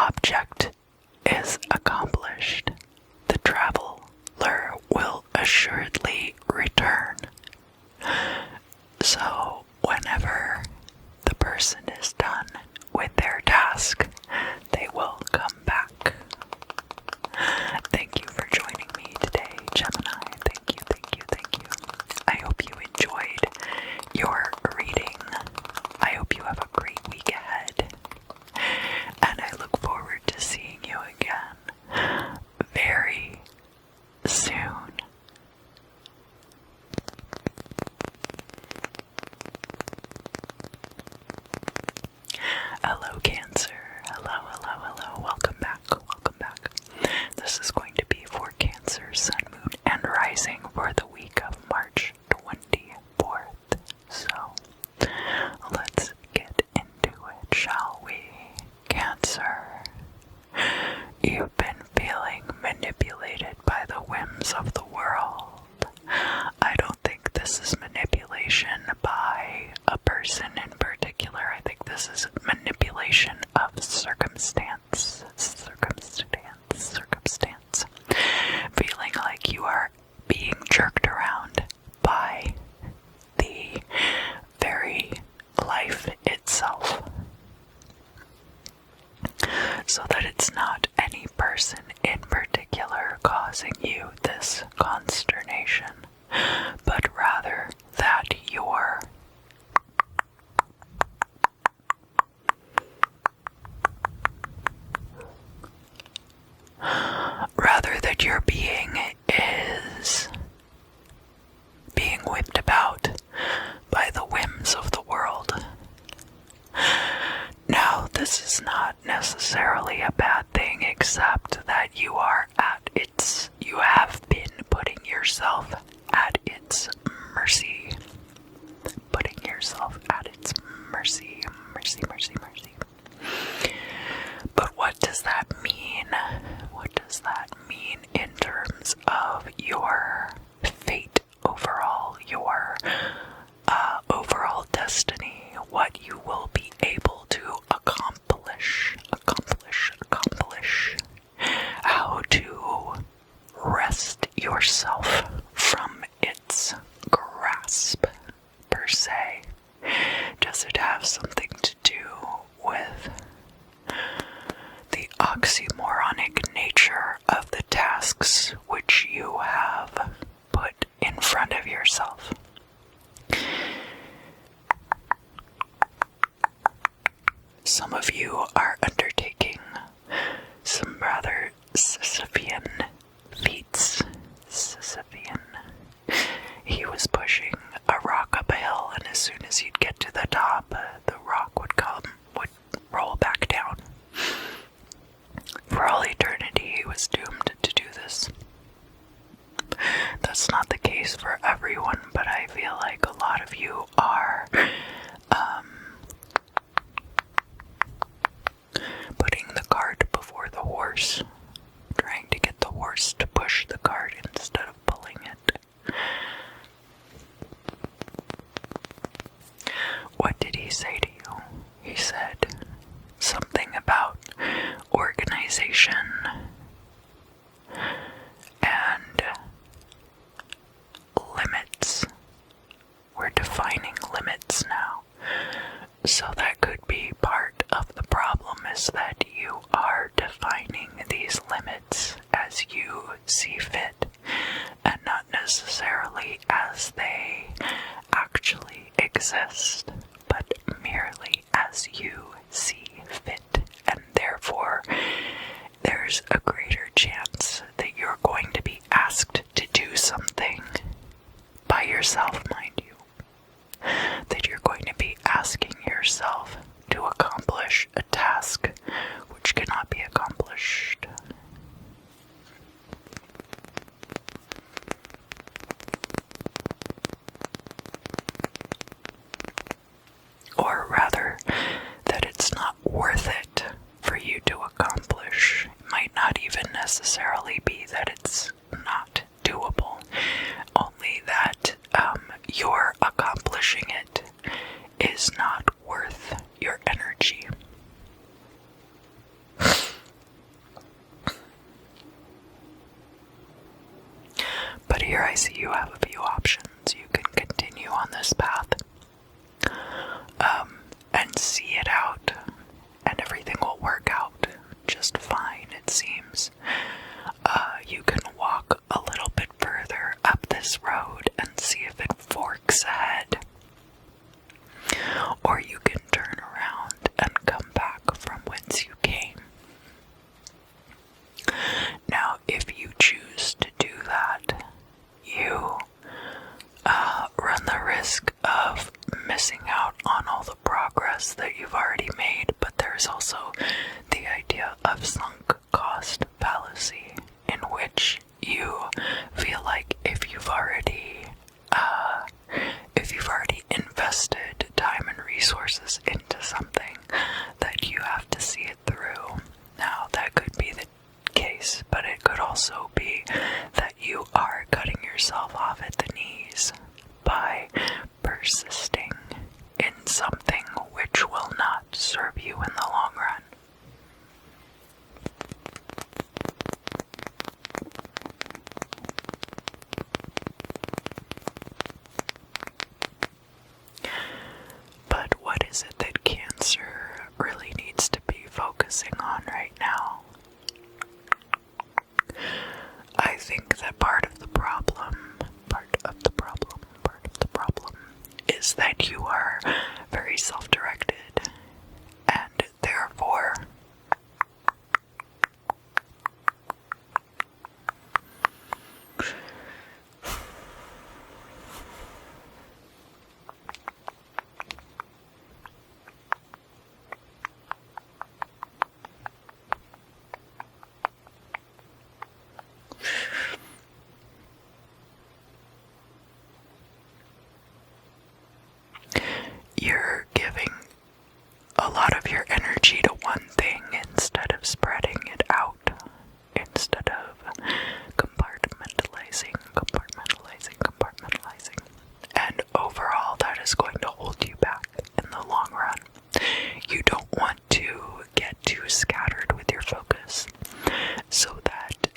object is accomplished, the traveler will assuredly return. So, whenever the person is done with their task, they will come back. Thank you for joining me today, Gemini. Thank you, thank you, thank you. I hope you enjoyed your reading. I hope you have a great week ahead. And I look forward to seeing you again very soon. Hello, Cancer. Hello, hello, hello. Welcome back. Welcome back. This is going to be for Cancer, Sun, Moon, and Rising for the week of March 24th. So, let's get into it, shall we? Cancer. You've been feeling manipulated by the whims of the world. I don't think this is manipulation by a person in particular. I think this is manipulation of circumstance. Feeling like you are being jerked around by the very life itself. So that it's not any person in particular causing you this consternation, but rather that you're your being is being whipped about by the whims of the world. Now, this is not necessarily a bad thing, except that you have been putting yourself at its mercy. Putting yourself at its mercy. Mercy. But what does that mean? What does that mean in terms of your fate overall, your overall destiny, what you will be able to accomplish, how to wrest yourself from its grasp, per se? Does it have something to do with the oxymoronic nature of the tasks which you have put in front of yourself? Some of you are undertaking some rather Sisyphean feats. He was pushing a rock up a hill, and as soon as he'd get to the top, the rock would roll back down. For all eternity, he was doomed to do this. That's not the case for everyone, but I feel like a lot of you are putting the cart before the horse, trying to get the horse to push the cart instead of pulling it. What did he say to you? He said something about organization and limits. We're defining limits now. So that could be part of the problem, is that you are defining these limits as you see fit and not necessarily as they actually exist, but merely as you see fit. And therefore, there's a greater chance that you're going to be asked to do something by yourself, mind you. That you're going to be asking yourself to accomplish a task which cannot be accomplished. Or rather, that it's not worth it for you to accomplish. It might not even necessarily be that it's not doable, only that your accomplishing it is not worth your energy. see you have a few options. You can continue on this path and see it out, and everything will work out just fine, it seems. You can walk a little bit further up this road and see if it forks ahead. Or you can turn around and come back from whence you came. Now, if you choose to do that, you run the risk of missing out on all the progress that you've already made, but there's also the idea of sunk cost fallacy, in which you feel like if you've already invested time and resources into something, that you have to see it through. Now, that could be the case, but it could also be that you are cutting yourself off at the knees by persisting in something which will not serve you in the long run. But what is it that Cancer really needs to be focusing on right now? I think that part of the problem is that you are very self-directed, and therefore you're giving a lot of your energy to one thing instead of spreading it out, instead of compartmentalizing. And overall, that is going to hold you back in the long run. You don't want to get too scattered with your focus so that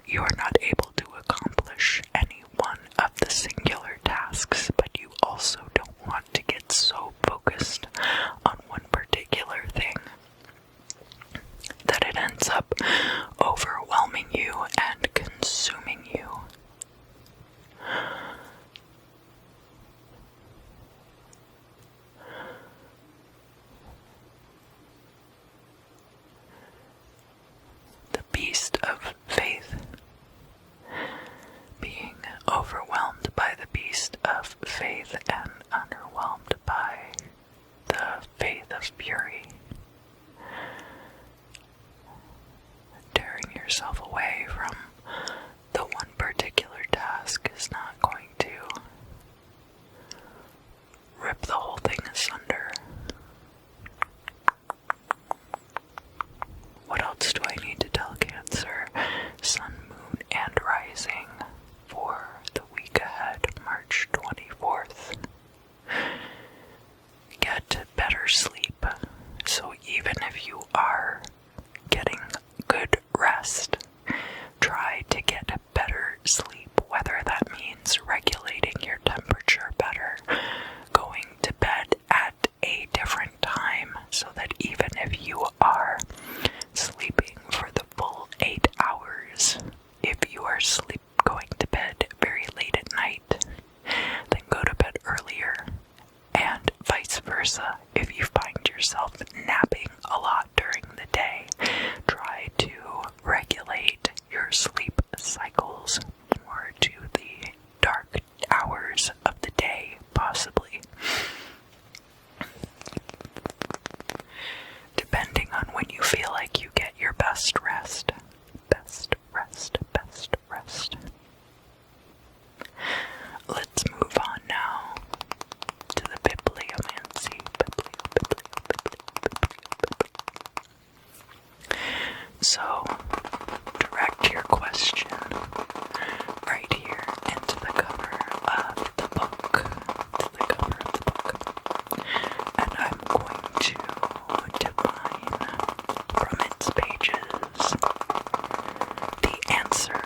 you're not able to accomplish any one of the singular tasks, but you also don't want to get so focused on one particular thing that it ends up overwhelming you and consuming you. The beast of faith. Being overwhelmed by the beast of faith and underwhelmed by the faith of fury. Tearing yourself away from the one particular task is not going to rip the whole thing asunder. What else do I need to tell Cancer? Sun, moon, and rising for the week ahead, March 24th. Get better sleep. So even if you are getting good rest, try to get better sleep, whether that means regulating your temperature better, going to bed at a different time, so that even if you are sleeping for the full 8 hours, if you are going to bed very late at night, then go to bed earlier, and vice versa. If you find yourself napping a lot during the day, try to regulate your sleep cycles more to the dark hours of the day, possibly. Depending on when you feel like you get your best rest. Let's move on now to the bibliomancy. So, direct your question right here into the cover of the book. And I'm going to define from its pages the answer.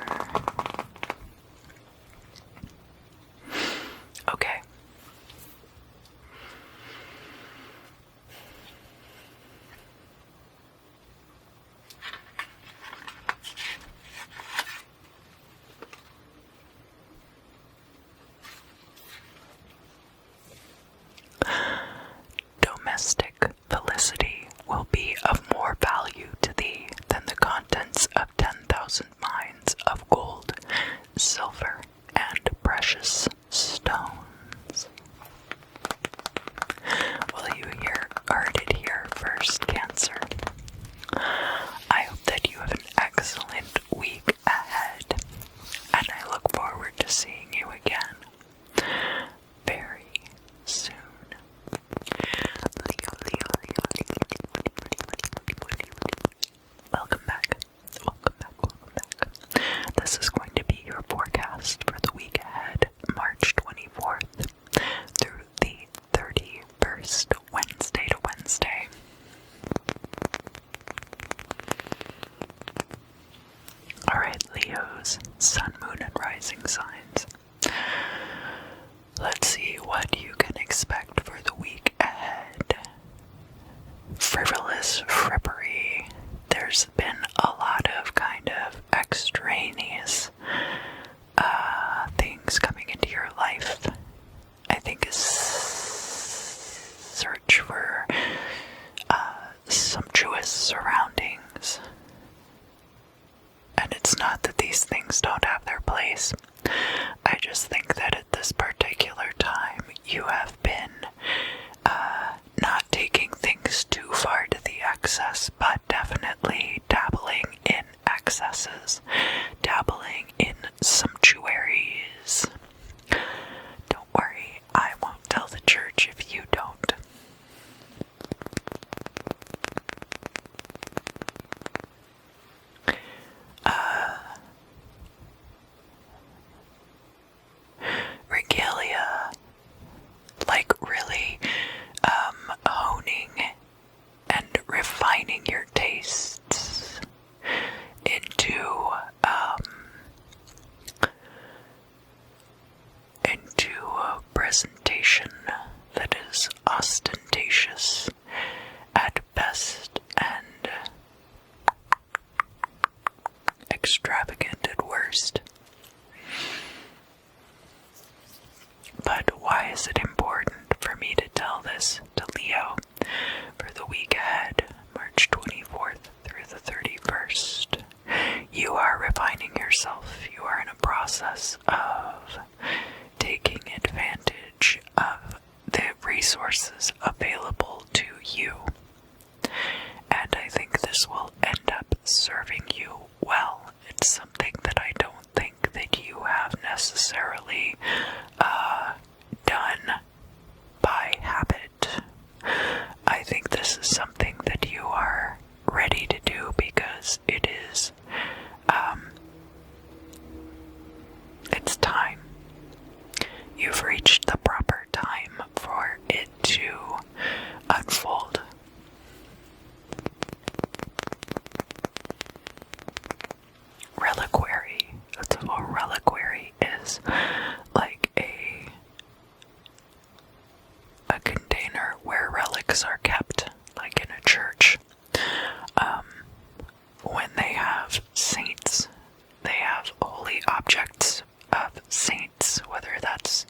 sun, moon, and rising signs. Let's see what you can expect for the week ahead. Frivolous frippery. There's been a lot of kind of extraneous things coming into your life. I think a search for sumptuous surroundings. And it's not that these things don't have their place. I just think that at this particular time, you have been not taking things too far to the excess, but definitely dabbling in excesses, dabbling in sumptuaries. Don't worry, I won't tell the church if you don't. Regalia, like really honing and refining your tastes into a presentation that is ostentatious at best and extravagant at worst. But why is it important for me to tell this to Leo for the week ahead, March 24th through the 31st? You are refining yourself. You are in a process of taking advantage of the resources available to you. And I think this will end up serving you well. It's something that I don't think that you have necessarily done by habit. I think this is something that you are ready to do because it is, it's time. You've reached the proper time for it to unfold. Reliquary. That's what a reliquary is. Like a container where relics are kept, like in a church. When they have saints, they have holy objects of saints, whether that's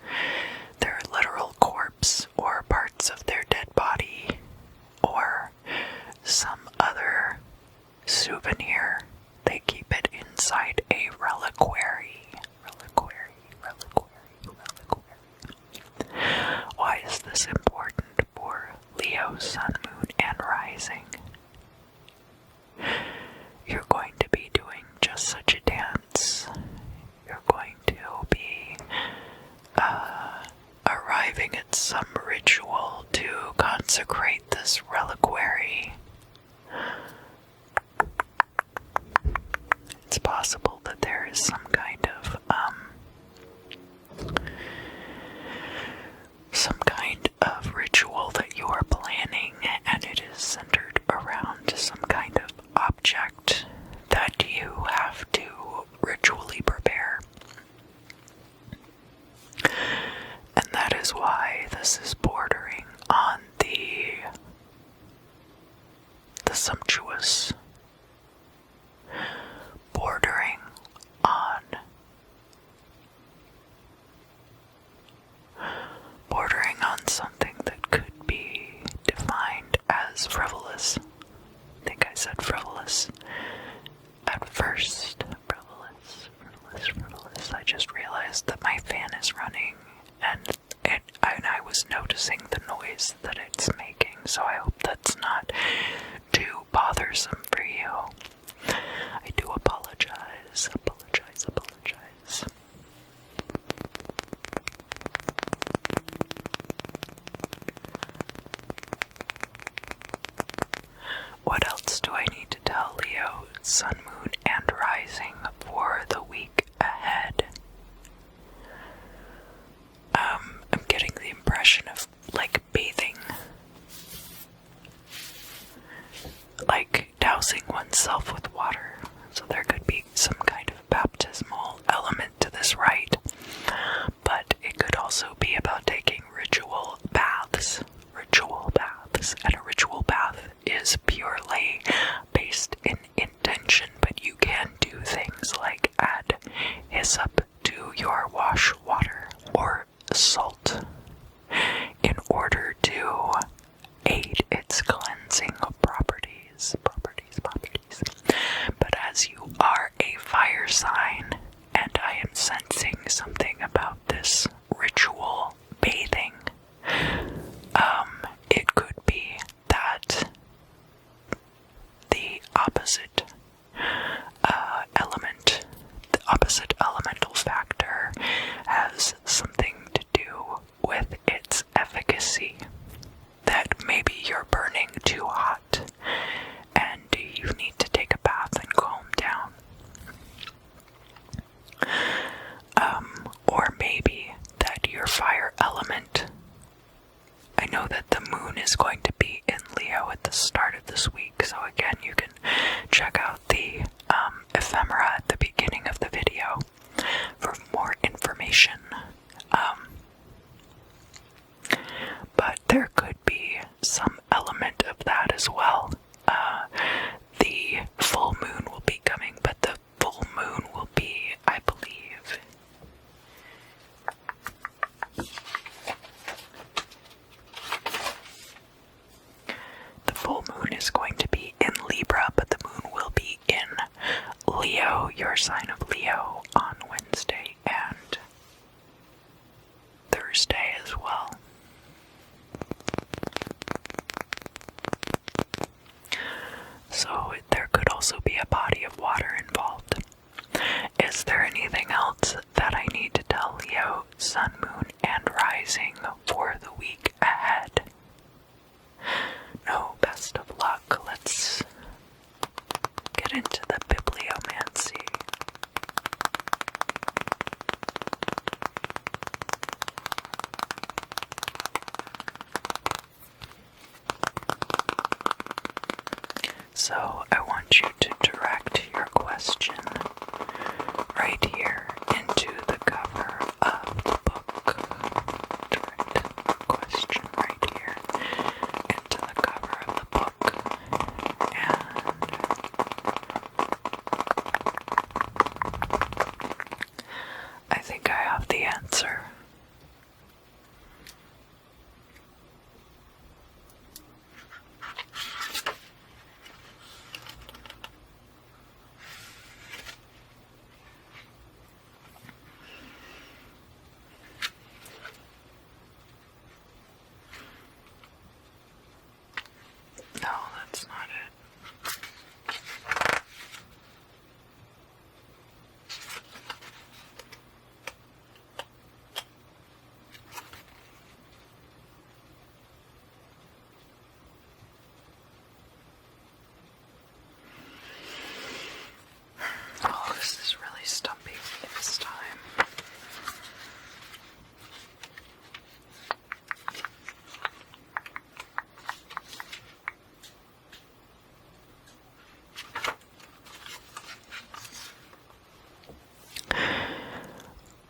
their literal corpse or parts of their dead body or some other souvenir. They keep it inside a reliquary. Why is this important for Leo, Sun, Moon, and Rising? You're going to be doing just such a dance. You're going to be arriving at some ritual to consecrate this reliquary. It's possible that there is some kind of ritual that you are planning, and it is centered around some kind of object that you have to ritually prepare. And that is why this is bordering on the sumptuous, bordering on something that could be defined as frivolous. I think I said frivolous at first. Frivolous. I just realized that my fan is running, and I was noticing the noise that it's making, so I hope that's not too bothersome for you. I do apologize. What else do I need to tell Leo, Sun, Moon, and Rising for the week ahead? I'm getting the impression of, like, bathing. Like, dousing oneself with water. So there could be some kind of baptismal things right. But it could also be about taking ritual baths. And a ritual bath is purely based in intention, but you can do things like add hyssop to your wash water or salt in order to aid its cleansing properties. But as you are a fire sign, and I am sensing something about this ritual bathing, it could be that the opposite elemental factor has something to do with its efficacy. That maybe you're burning too hot and you need to take a bath and calm down. Or maybe that your fire element, I know that the moon is going to be in Leo at the start of this week, so again, you can check out the ephemera at the beginning of the video for more information. But there could be some element of that as well. The full moon will be coming, but the full moon will be, I believe, the full moon is going to be in Libra, but the moon will be in Leo, your sign of Leo, on Wednesday and Thursday as well. So there could also be a body of water involved. Is there anything else that I need to tell Leo, sun, moon, and rising for the week ahead? No, best of luck. Let's get into the bibliomancy. So I want you to direct your question right here into the cover of the book. Direct the question right here into the cover of the book. And I think I have the answer. No, that's not it. Oh, this is really stumpy this time.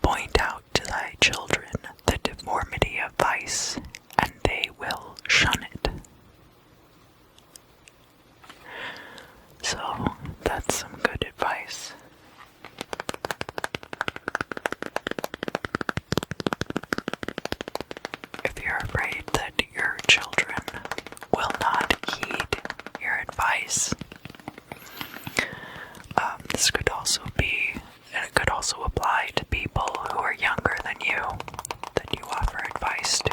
Point out to thy children the deformity of vice, and they will shun it. So, that's some good advice. If you're afraid that your children will not heed your advice, this could also be, and it could also apply to people who are younger than you, that you offer advice to.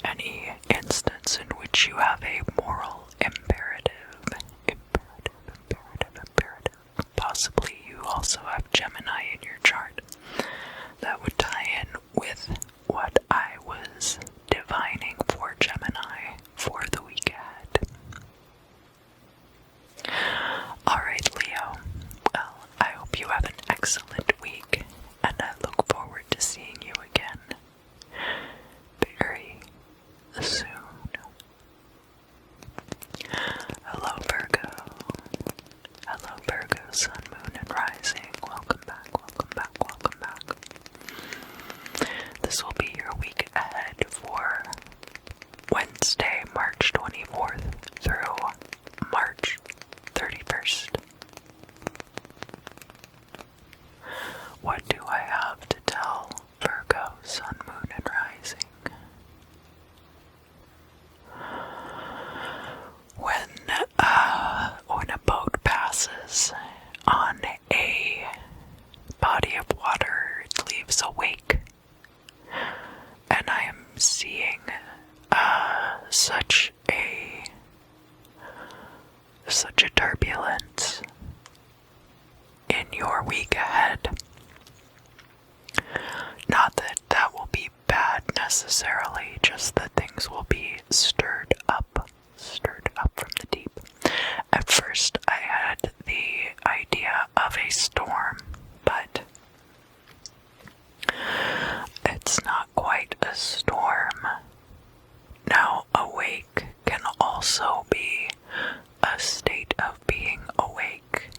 Any instance in which you have a moral imperative. Possibly you also have Gemini in your chart. That would tie in with what I was divining for Gemini for the week ahead. Alright, Leo. Well, I hope you have an excellent week, and I look forward to seeing you again very soon. seeing such a turbulence in your week ahead. Not that that will be bad necessarily, just that things will be stirred up from the deep. At first I had the idea of a storm, but it's not quite a storm. Now, awake can also be a state of being awake.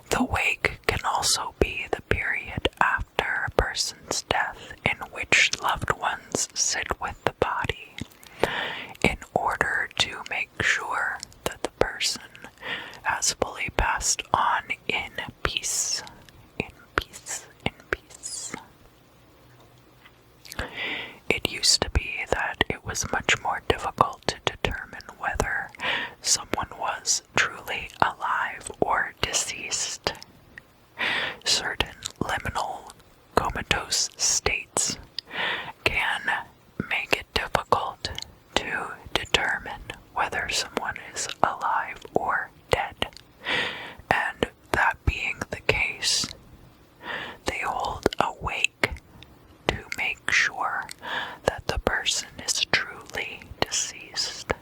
The wake can also be the period after a person's death in which loved ones sit with the body in order to make sure that the person has fully passed on in peace. In peace, in peace. It used to be that it was much more difficult to determine whether someone was truly alive or deceased. Certain liminal comatose states can make it difficult to determine whether someone is alive or dead. And that being the case, they hold a wake to make sure that the person is truly deceased.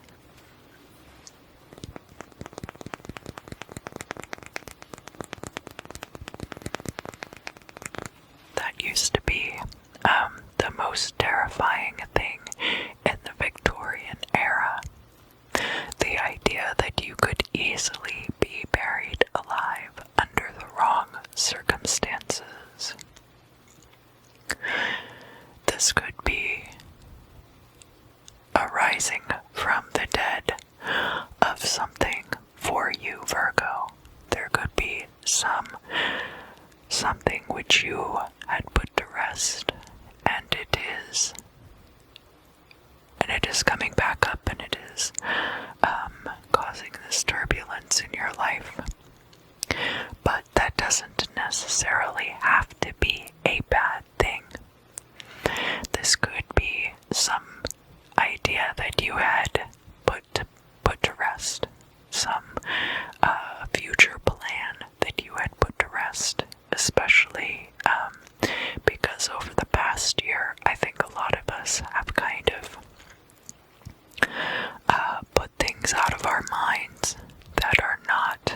That used to be the most terrifying thing in the Victorian era. The idea that you could easily be buried alive under the wrong circumstances. This could be a rising from the dead of something for you, Virgo. There could be something which you had put to rest, and it is coming back up, and it is causing this turbulence in your life. But that doesn't necessarily have to be a bad thing. This could be some idea that you had put to rest, some future plan that you had put to rest, especially because over the past year, I think a lot of us have kind of put things out of our minds that are not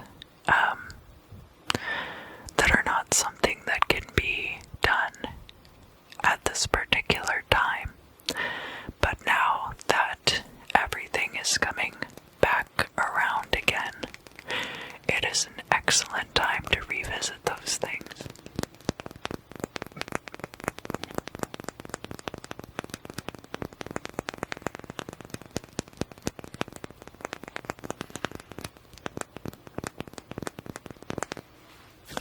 something that can be done at this particular time. But now that everything is coming back around again, it is an excellent time to revisit those things.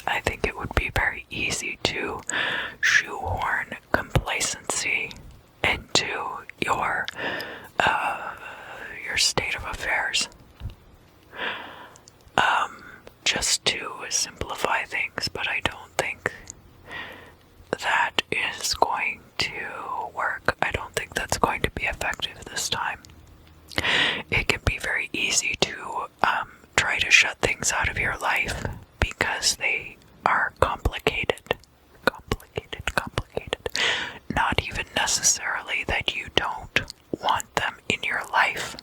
I think it would be very easy to shoehorn complacency into your state of affairs, just to simplify things, but I don't think that is going to work. I don't think that's going to be effective this time. It can be very easy to try to shut things out of your life because they are complicated. Not even necessarily that you don't want them in your life,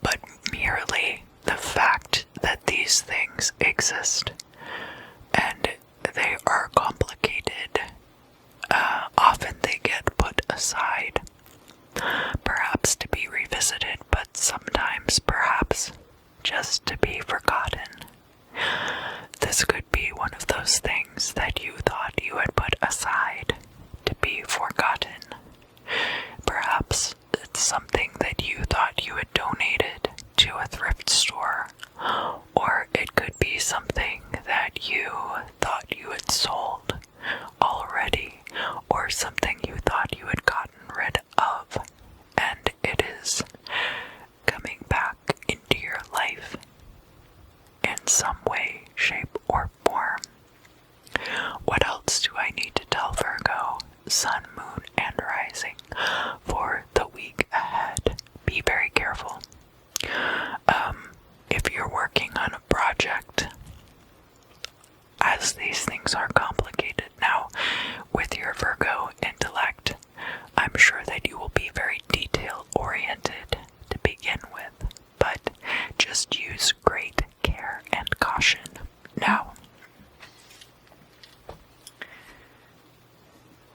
but merely the fact that these things exist and they are complicated. Often they get put aside, perhaps to be revisited, but sometimes perhaps just to be forgotten. This could be one of those things that you thought you had put aside to be forgotten. Perhaps it's something that you thought you had donated to a thrift store, or it could be something for the week ahead. Be very careful. If you're working on a project, as these things are complicated now, with your Virgo intellect, I'm sure that you will be very detail-oriented to begin with, but just use great care and caution. Now,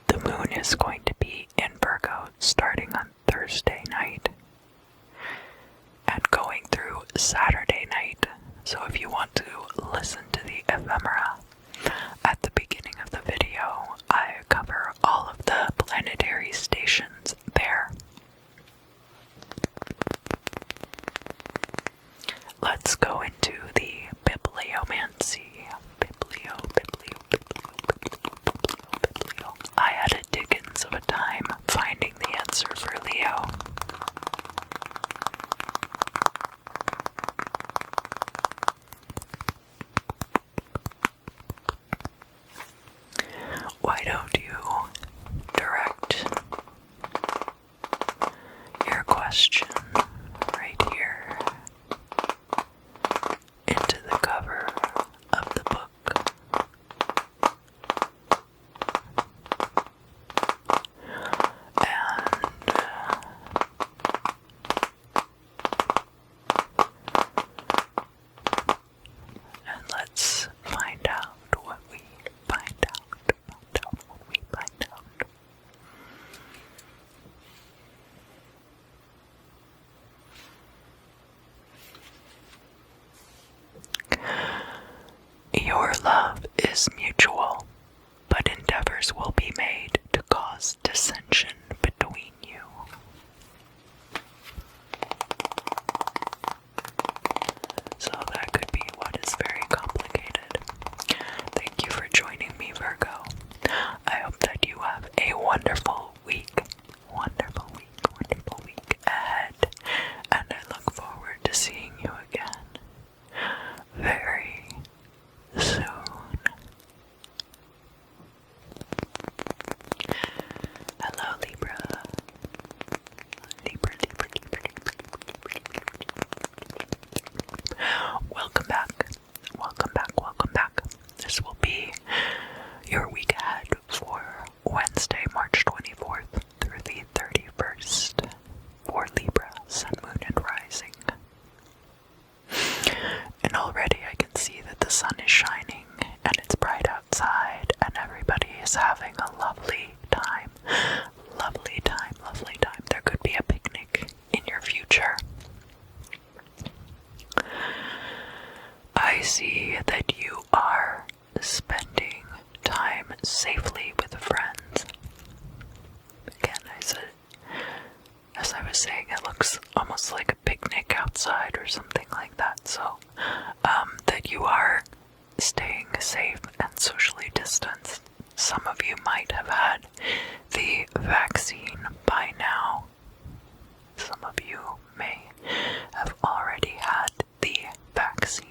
the moon is going to be in Virgo starting on Thursday night and going through Saturday night. So if you want to listen to the ephemera at the beginning of the video, I cover all of the planetary stations there. Let's go into the bibliomancy. Biblio. I had a dickens of a time finding the answer for Leo. Why don't you direct your question right here into the cover of the book? And let's find out what we find out. Your love is mutual, but endeavors will be made to cause dissension between you. So that could be what is very complicated. Thank you for joining me, Virgo. I hope that you have a wonderful week ahead, and I look forward to seeing you again very soon. Hello, Libra. Welcome back. This will be your week ahead for Wednesday, March 24th through the 31st for Libra, Sun, Moon, and Rising. And already I can see that the sun is shining and it's bright outside and everybody is having a lovely time. There could be a picnic in your future. I see that you are spending time safely with friends. Again, as I was saying, it looks almost like a picnic outside or something like that. So, that you are staying safe and socially distanced. Some of you might have had the vaccine by now. Some of you may have already had the vaccine.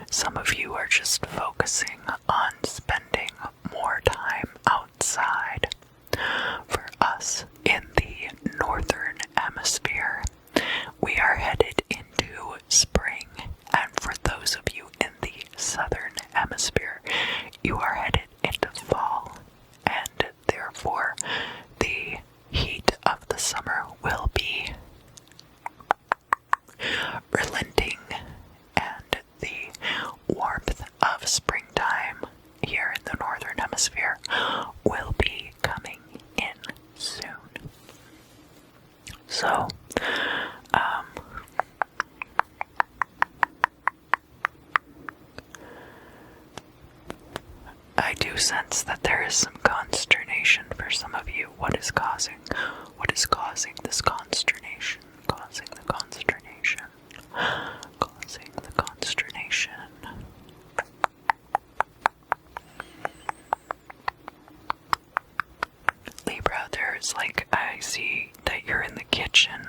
Some of you are just focusing on spending more time outside. For us in the northern hemisphere, we are headed into spring, and for those of you in the southern hemisphere, you are headed into fall, and therefore the heat of the summer will be relenting, and the warmth of springtime here in the northern hemisphere will be coming in soon. So, I do sense that there is some consternation for some of you. What is causing this consternation? Causing the consternation. Libra, there's I see that you're in the kitchen.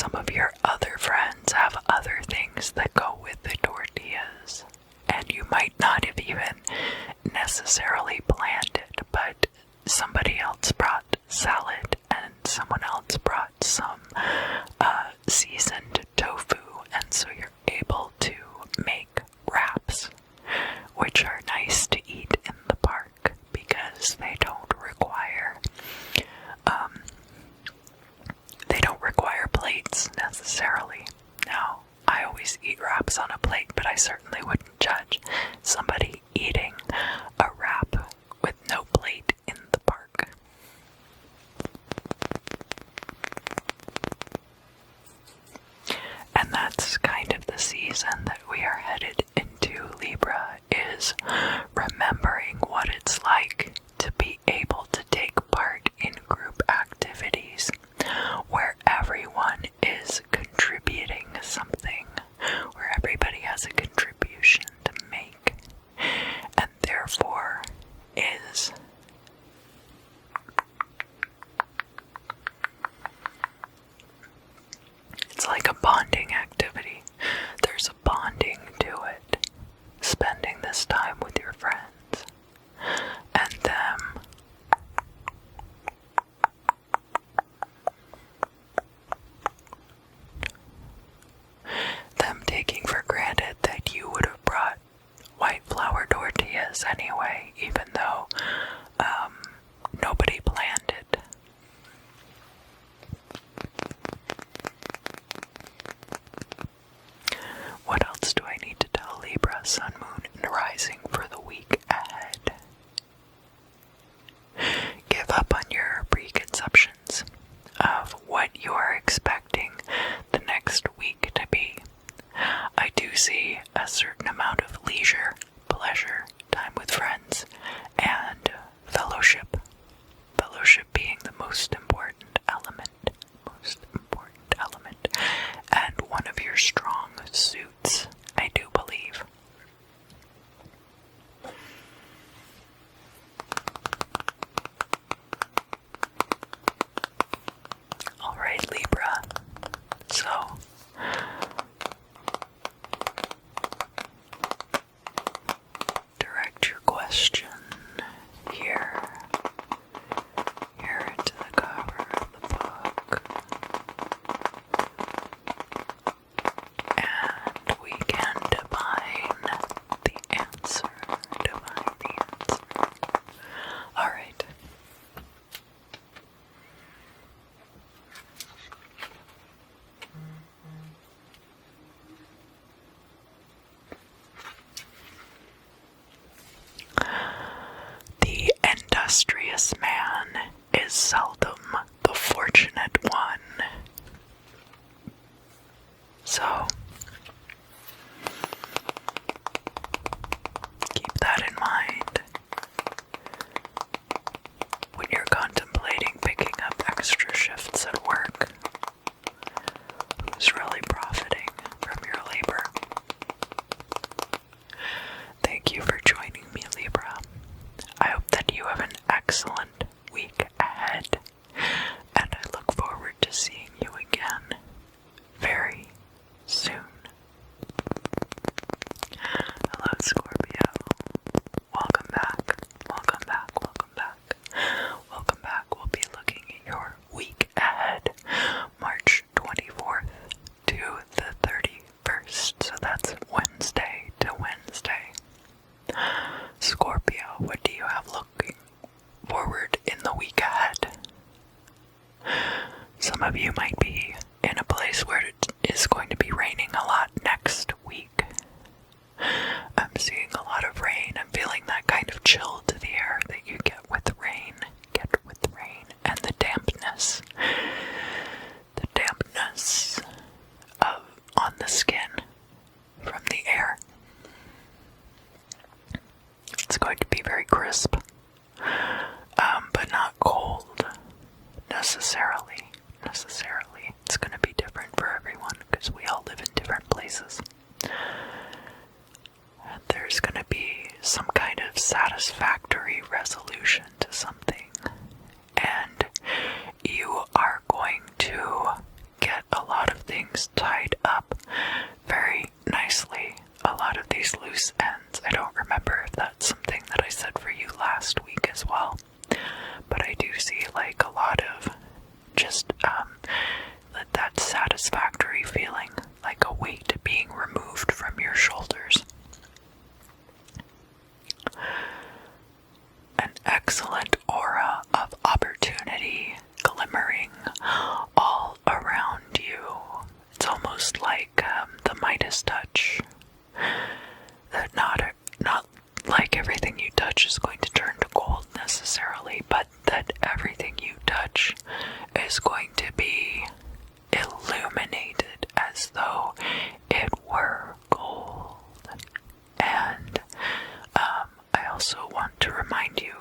some of your other friends have other things that go with the tortillas, and you might not have even necessarily planned it, but somebody else brought salad and someone else brought some seasoned tofu, and so you're able to make wraps, which are nice to eat in the park because they don't require plates necessarily. Now, I always eat wraps on a plate, but I certainly wouldn't judge somebody eating a wrap with no plate in the park. And that's kind of the season that we are headed into. Libra is remembering what it's like to be able to take part in group activities where everyone is contributing something, where everybody has a contribution to make, and therefore is it's like a bonding activity. There's a bonding to it, spending this time with your friends and them taking for granted that you would have brought white flour tortillas anyway, even though nobody planned it. What else do I need to tell Libra, Sun, Moon, and Rising for the week ahead? Give up on your preconceptions of what you are expecting the next week to be. I do see a certain amount of leisure, pleasure, time with friends, and fellowship. Fellowship being the most important element, and one of your strong suits, I do believe. Alright, Libra, so direct your question here into the cover of the book, and we can divine the answer. Alright. The industrious man is seldom the fortunate one. So, keep that in mind when you're contemplating picking up extra shifts at work. Who's really profiting from your labor? Thank you for joining me, Libra. I hope that you have an excellent week ahead, and I look forward to seeing you again very soon. Hello, Scorpio. Welcome back. Welcome back. Welcome back. Welcome back. We'll be looking at your week ahead, March 24th to the 31st. So that's Wednesday to Wednesday. Scorpio, what do you have looking forward in the week ahead? Some of you might be in a place where it is going to be raining a lot next week. I'm seeing a lot of rain. I'm feeling that kind of chill to the air that you get with rain. And the dampness. On the skin from the air. It's going to be very crisp, but not cold necessarily. It's going to be different for everyone because we all live in different places. And there's going to be some kind of satisfactory resolution to something, and you are going to get a lot of things tied up very nicely. A lot of these loose ends. I don't remember if that's something that I said for you last week as well, but I do see like a lot of just that satisfactory feeling, like a weight being removed from your shoulders. An excellent aura of opportunity glimmering all around you. It's almost like the Midas touch. That not like everything you touch is going to turn to gold necessarily, but that everything you touch is going to be illuminated as though it were gold. And I also want to remind you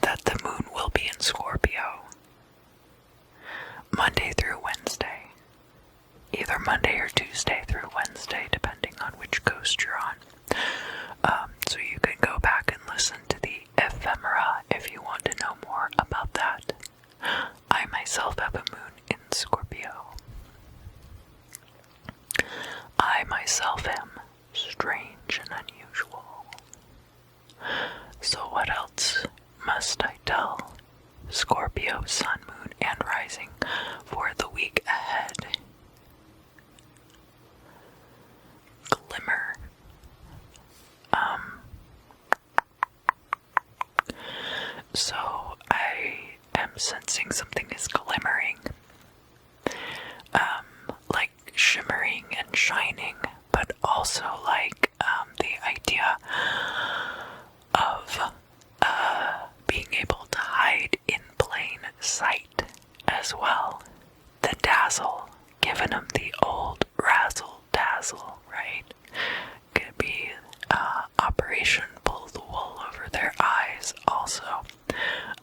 that the moon will be in Scorpio Monday through Wednesday. Either Monday or Tuesday through Wednesday, depending on which coast you're on. So you can go back and listen to the ephemera if you want to know more about that. I myself have a moon in Scorpio. I myself am strange and unusual. So what else must I tell Scorpio, sun, moon, and rising for the week ahead? Glimmer. So I am sensing something is glimmering, like shimmering and shining, but also like the idea of being able to hide in plain sight as well. The dazzle, giving them the old razzle dazzle, right? Could be Operation Pull the Wool Over Their Eyes also.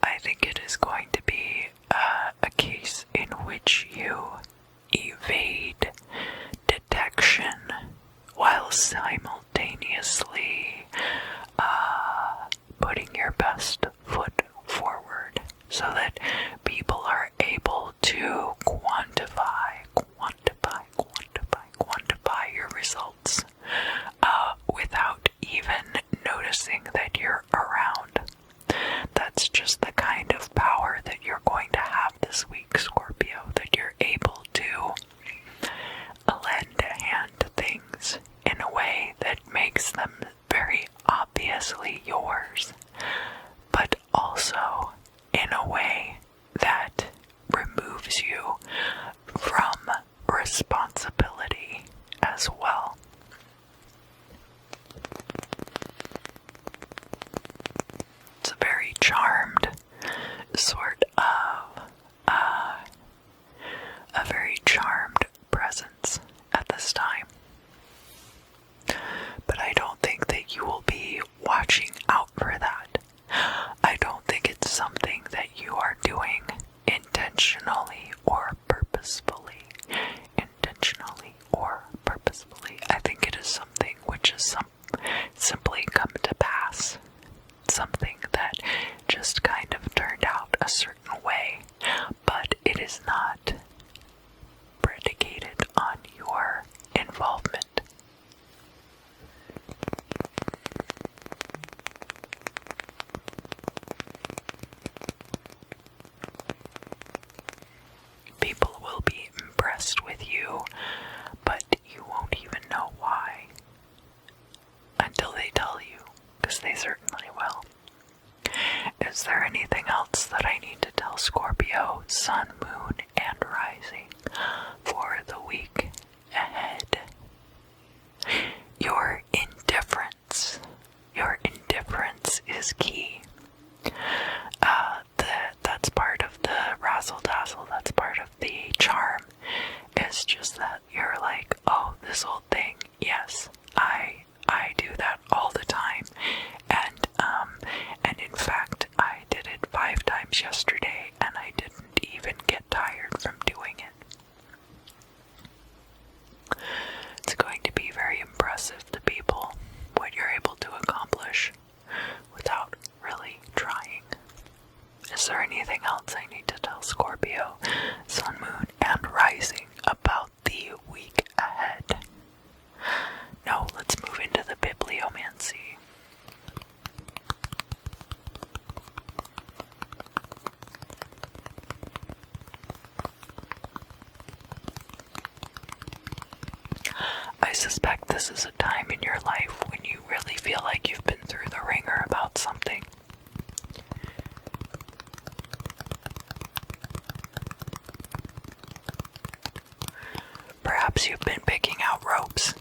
I think it is going to be a case in which you evade detection while simultaneously putting your best foot forward so that people are able to quantify your results without even noticing that you're around. That's just the kind of power that you're going to have this week, Scorpio, that you're able to lend a hand to things in a way that makes them very obviously yours, but also in a way that removes you from responsibility as well. It's a very charmed sort of, a very charmed presence at this time. But I don't think that you will be watching out for that. I don't think it's something that you are doing intentionally or purposefully. I think it is something which is simply come to pass. Something that just kind of turned out a certain way, but it is not predicated on your involvement. People will be impressed with you, but you won't even know why until they tell you, because they certainly will. Is there anything else that I need to tell Scorpio, sun, moon, and rising for the week ahead? Your indifference. Your indifference is key. That's part of the razzle-dazzle, that's part of the charm. It's just that you're like, oh, this old thing, yes, I do that all the time. And in fact, I did it 5 times yesterday, and I didn't even get tired from doing it. It's going to be very impressive to people what you're able to accomplish without really trying. Is there anything else else I need to tell Scorpio, Sun, Moon, and Rising about the week ahead? No, let's move into the bibliomancy. I suspect this is a time in your life when you really feel like you've been through the ringer about something. Perhaps you've been picking out ropes.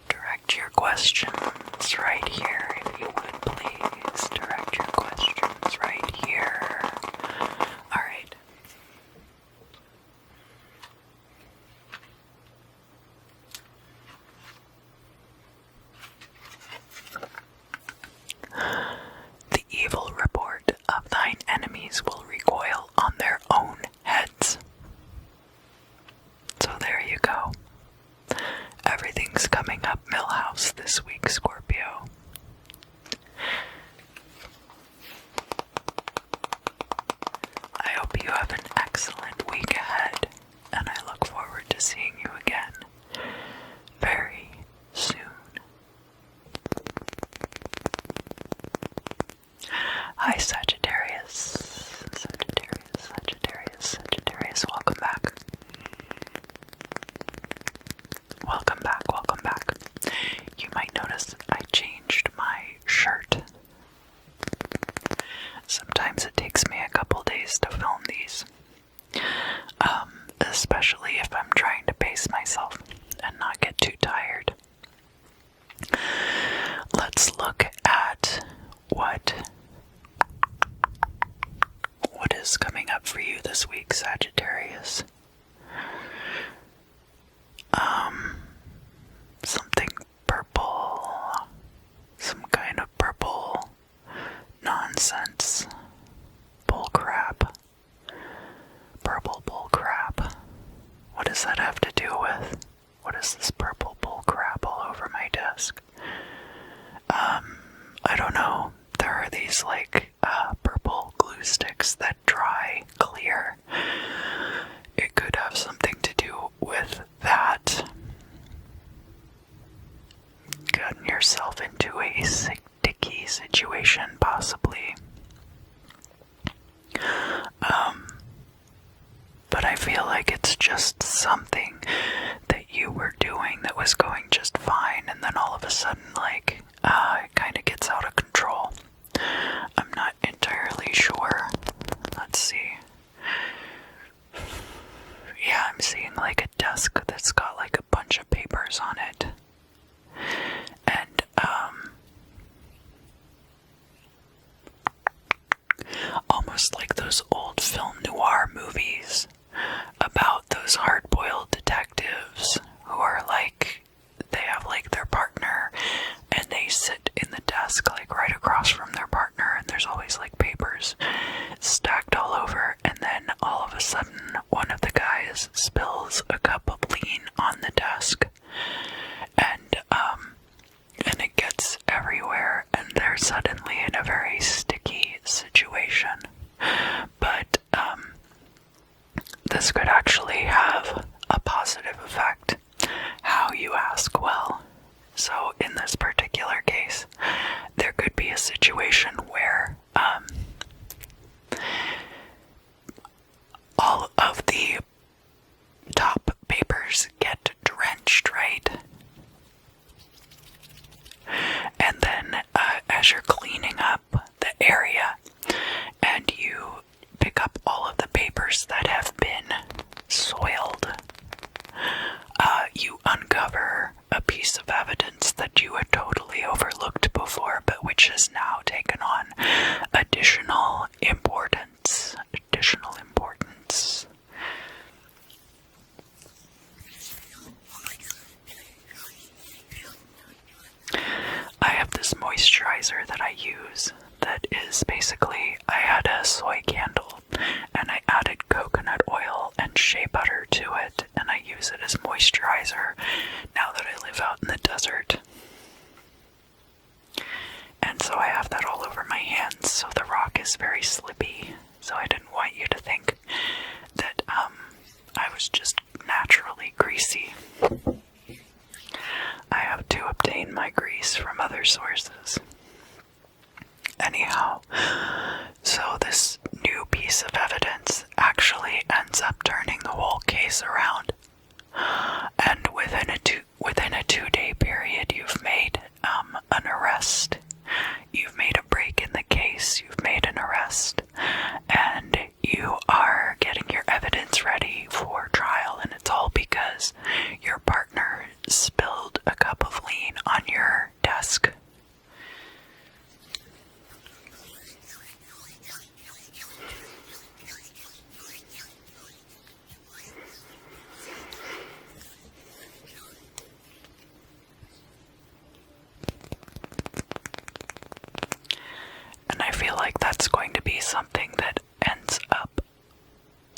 Direct your questions right here, if you would please. Direct your questions right here. Alright. The evil report of thine enemies will recoil on their own heads. So there you go. Everything's coming up Millhouse this week, Scorpio. I hope you have an excellent week ahead, and I look forward to seeing you again very soon. Hi, Sagittarius. Sagittarius, welcome back. Welcome back. You might notice I changed my shirt. Sometimes it takes me a couple days to film these. Especially if I'm trying to pace myself and not get too tired. Let's look at what is coming up for you this week, Sagittarius. Something purple, some kind of purple nonsense, bullcrap, purple bullcrap. What does that have to do with? What is this purple bullcrap all over my desk? I don't know. There are these purple glue sticks that dry clear. It could have something to do with that. Gotten yourself into a sticky situation, possibly. But I feel like it's just something that you were doing that was going just fine, and then all of a sudden, it kind of gets out of control. I'm not entirely sure. Let's see. Yeah, I'm seeing a desk that's got a bunch of papers on it. And, almost like those old film noir movies about those hard-boiled detectives who are they have their partner and they sit in the desk right across from their partner, and there's always papers stacked all over, and then all of a sudden one of the guys spills a cup of lean on the desk, and it gets everywhere, and they're suddenly in a very sticky situation. But this could actually have a positive effect. How, you ask? Well, so in this particular case, there could be a situation where all of the top papers get drenched, right? And then as you're cleaning up the area and you pick up all of the papers that have been soiled, you uncover a piece of evidence that you had totally overlooked before, but which has now taken on additional importance. I have this moisturizer that I use that is basically, I had a soy candle and I added coconut oil and shea butter to it, and I use it as moisturizer now that I live out in the desert. And so I have that all over my is very slippy, so I didn't want you to think that I was just naturally greasy. I have to obtain my grease from other sources. Anyhow, so this new piece of evidence actually ends up turning the whole case around. And within a 2-day period, you've made an arrest. You've made a break in the case. You've made an arrest, and you are getting your evidence ready for trial. And it's all because your partner spilled a cup of lean on your desk. And I feel like that's going to be something that ends up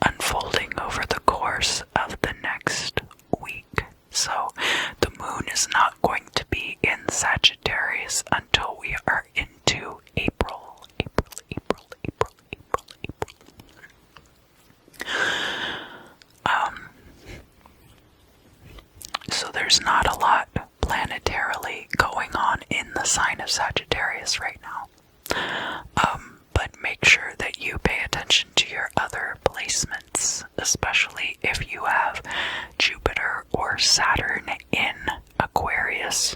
unfolding over the course of the next week. So the moon is not going to be in Sagittarius until we are into April. So there's not a lot planetarily going on in the sign of Sagittarius right now. But make sure that you pay attention to your other placements, especially if you have Jupiter or Saturn in Aquarius,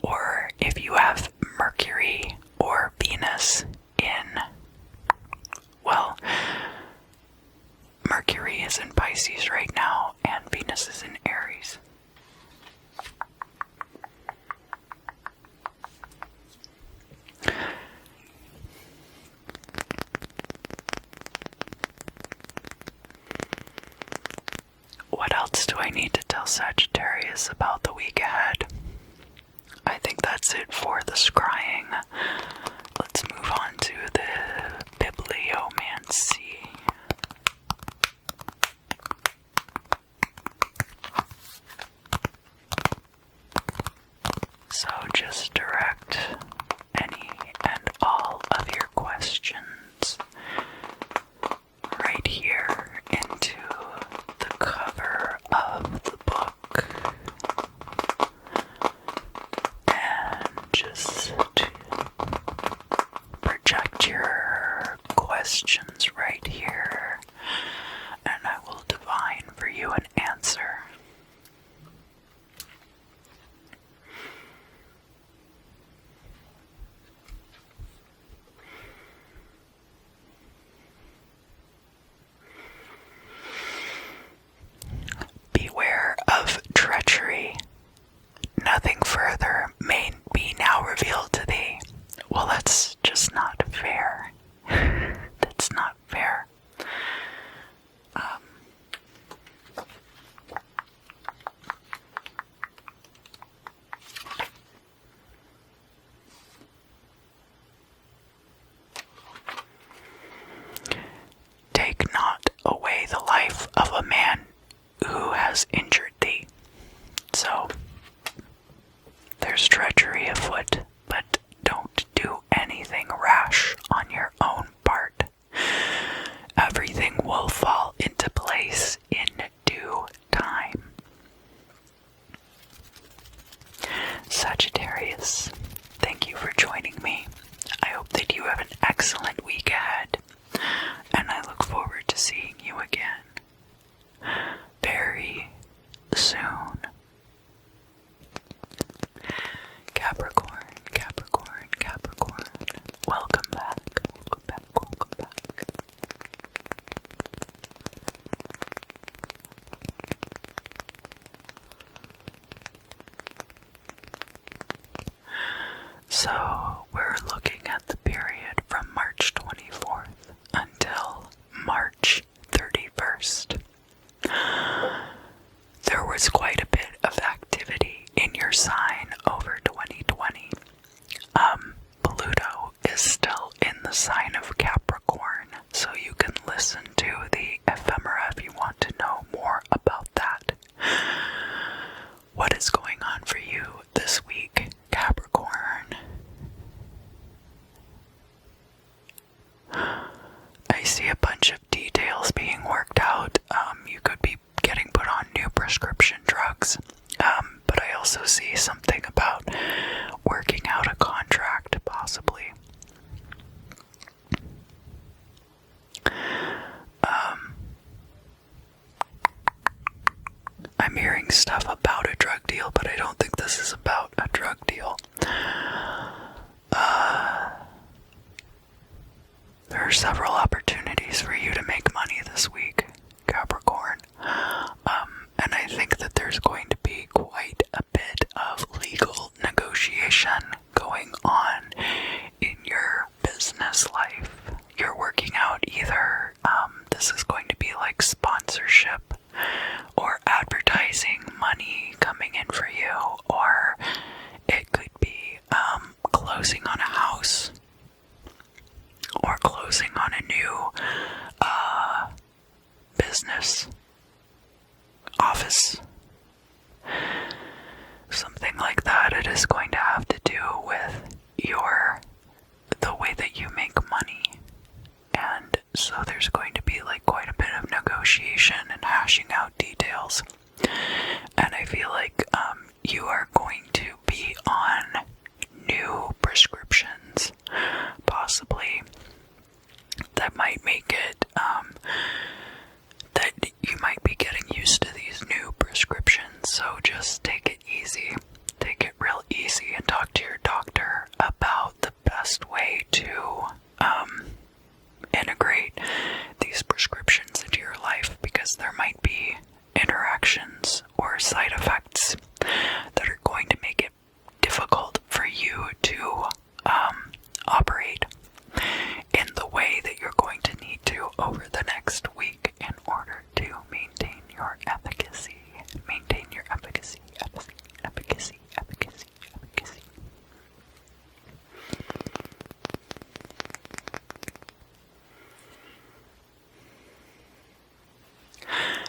or if you have Mercury or Venus in, well, Mercury is in Pisces right now, and Venus is in Aries. What else do I need to tell Sagittarius about the week ahead? I think that's it for the scrying. Let's move on to the bibliomancy. So just direct any and all of your questions right here into the cover of the book, and just project your questions right here, and I will divine for you an answer. Beware of treachery. Nothing further may be now revealed to thee. Well, that's just not fair. That's not fair. Take not away the life of a man who has injured thee. So, there's treachery afoot, but don't do anything rash on your own part. Everything will fall into place in due time. Sagittarius, thank you for joining me. I hope that you have an excellent week ahead, and I look forward to seeing you again very soon. Capricorn, Capricorn, Capricorn. Welcome back, welcome back, welcome back. So, we're looking at the period from March 24th until March 31st. There was quite a bit of activity in your sign over 2020. Pluto is still in the sign of Capricorn, so you can listen to the ephemera if you want to know more about that. What is going on for you this week, Capricorn? opportunities for you to make money this week, Capricorn. And I think that there's going to be quite a bit of legal negotiation going on in your business life. You're working out either this is going to be like sponsorship or advertising money coming in for you, or it could be closing on a house or closing on a new business, office, something like that. It is going to have to do with the way that you make money. And so there's going to be like quite a bit of negotiation and hashing out details. And I feel like you are going to be on new prescriptions, possibly, that might make it that you might be getting used to these new prescriptions. So just take it easy. Take it real easy and talk to your doctor about the best way to integrate these prescriptions into your life, because there might be interactions or side effects that are going to make it difficult for you to operate in the way that you're going to need to over the next week in order to maintain your efficacy. Maintain your efficacy, efficacy.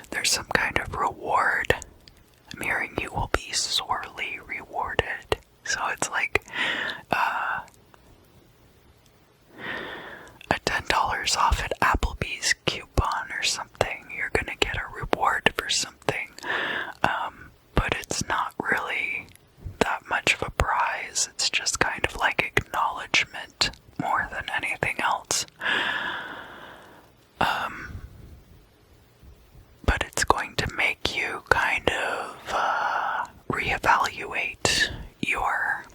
There's some kind of reward. I'm hearing you will be sorely rewarded. So it's like a $10 off at Applebee's coupon or something. You're gonna get a reward for something, but it's not really that much of a prize. It's just kind of like acknowledgement more than anything else. But it's going to make you kind of reevaluate your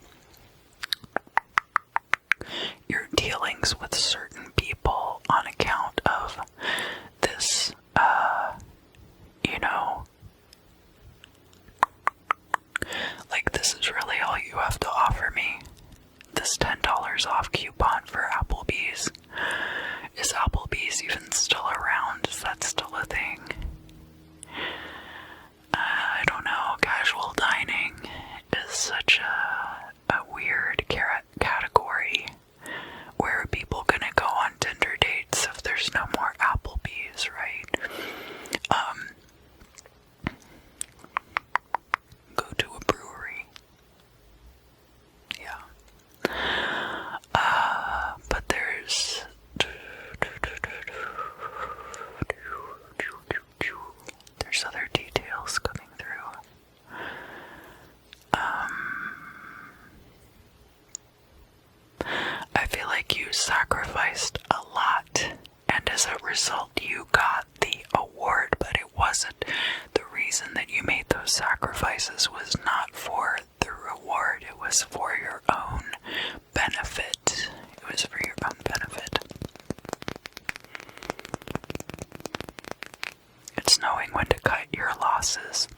dealings with certain people on account of this, like, this is really all you have to offer me. This $10 off coupon for Applebee's. Is Applebee's even still around? Is that still a thing? I don't know. Casual dining is such a weird category. Where are people gonna go on Tinder dates if there's no more Applebee's, right? Go to a brewery. Yeah. But there's other details coming through. I feel like you sacrificed a lot, and as a result you got the award, but it wasn't. The reason that you made those sacrifices was not for the reward, it was for your own benefit. It was for your own benefit. It's knowing when to cut your losses.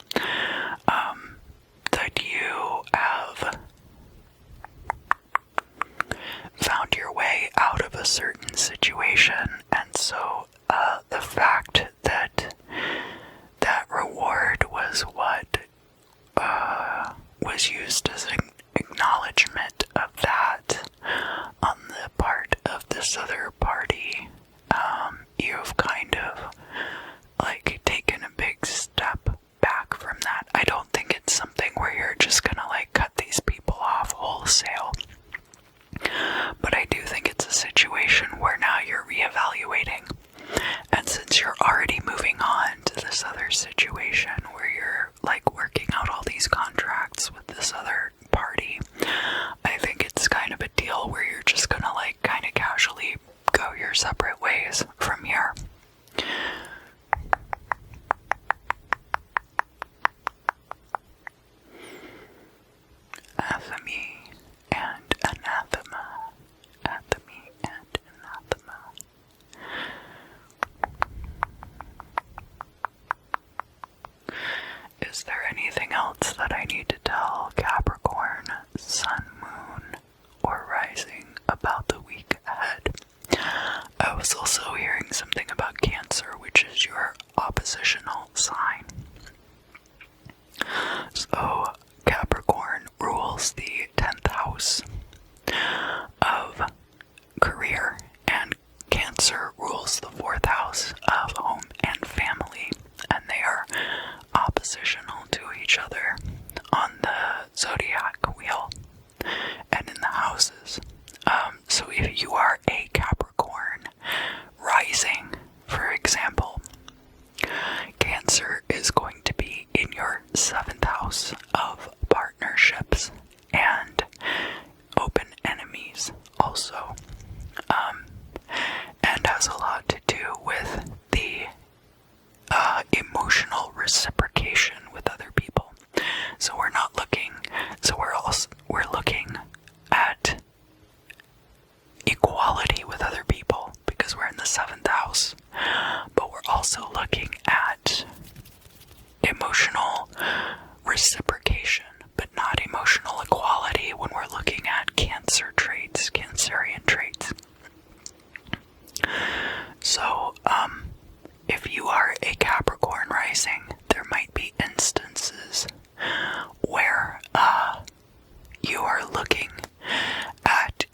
That you have found your way out of a certain situation, and so the fact that that reward was what was used as an acknowledgement of that on the part of this other party, you've kind of like taken a big step back from that. I don't think it's something where you're just gonna like cut these people off wholesale. But I do think it's a situation where now you're reevaluating. And since you're already moving on to this other situation where you're like working out all these contracts with this other party, also, and has a lot to do with the emotional reciprocation with other people. So we're not looking, so we're looking at equality with other people because we're in the 7th house, but we're also looking at emotional reciprocation, but not emotional equality when we're looking at Cancer traits, Cancerian traits. So, if you are a Capricorn rising, there might be instances where you are looking at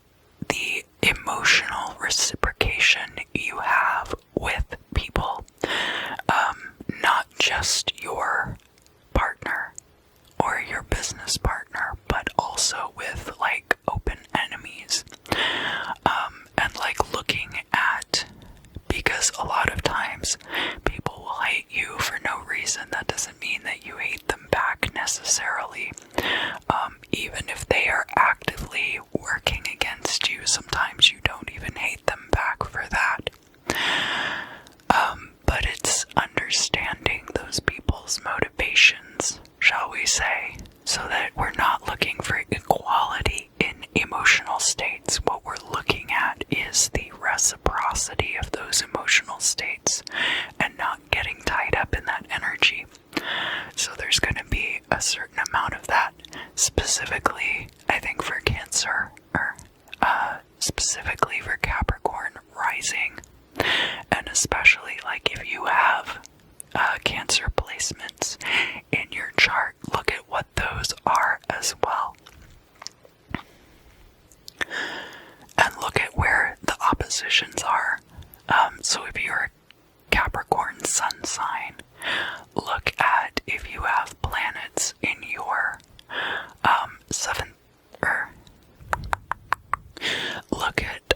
the emotional reciprocation you have with people, not just your partner or your business partner, but also with like open enemies, and like looking at, because a lot of times people will hate you for no reason. That doesn't mean that you hate them back necessarily. Even if they are actively working against you, sometimes you don't even hate them back for that. But it's understanding those people's motivations, shall we say, so that we're not looking for equality in emotional states. What we're looking at is the reciprocity of those emotional states and not getting tied up in that energy. So there's going to be a certain amount of that, specifically, I think, for Cancer, or specifically for Capricorn rising, and especially like if you have Cancer placements in your chart, look at what those are as well. And look at where the oppositions are. So if you're a Capricorn sun sign, look at if you have planets in your look at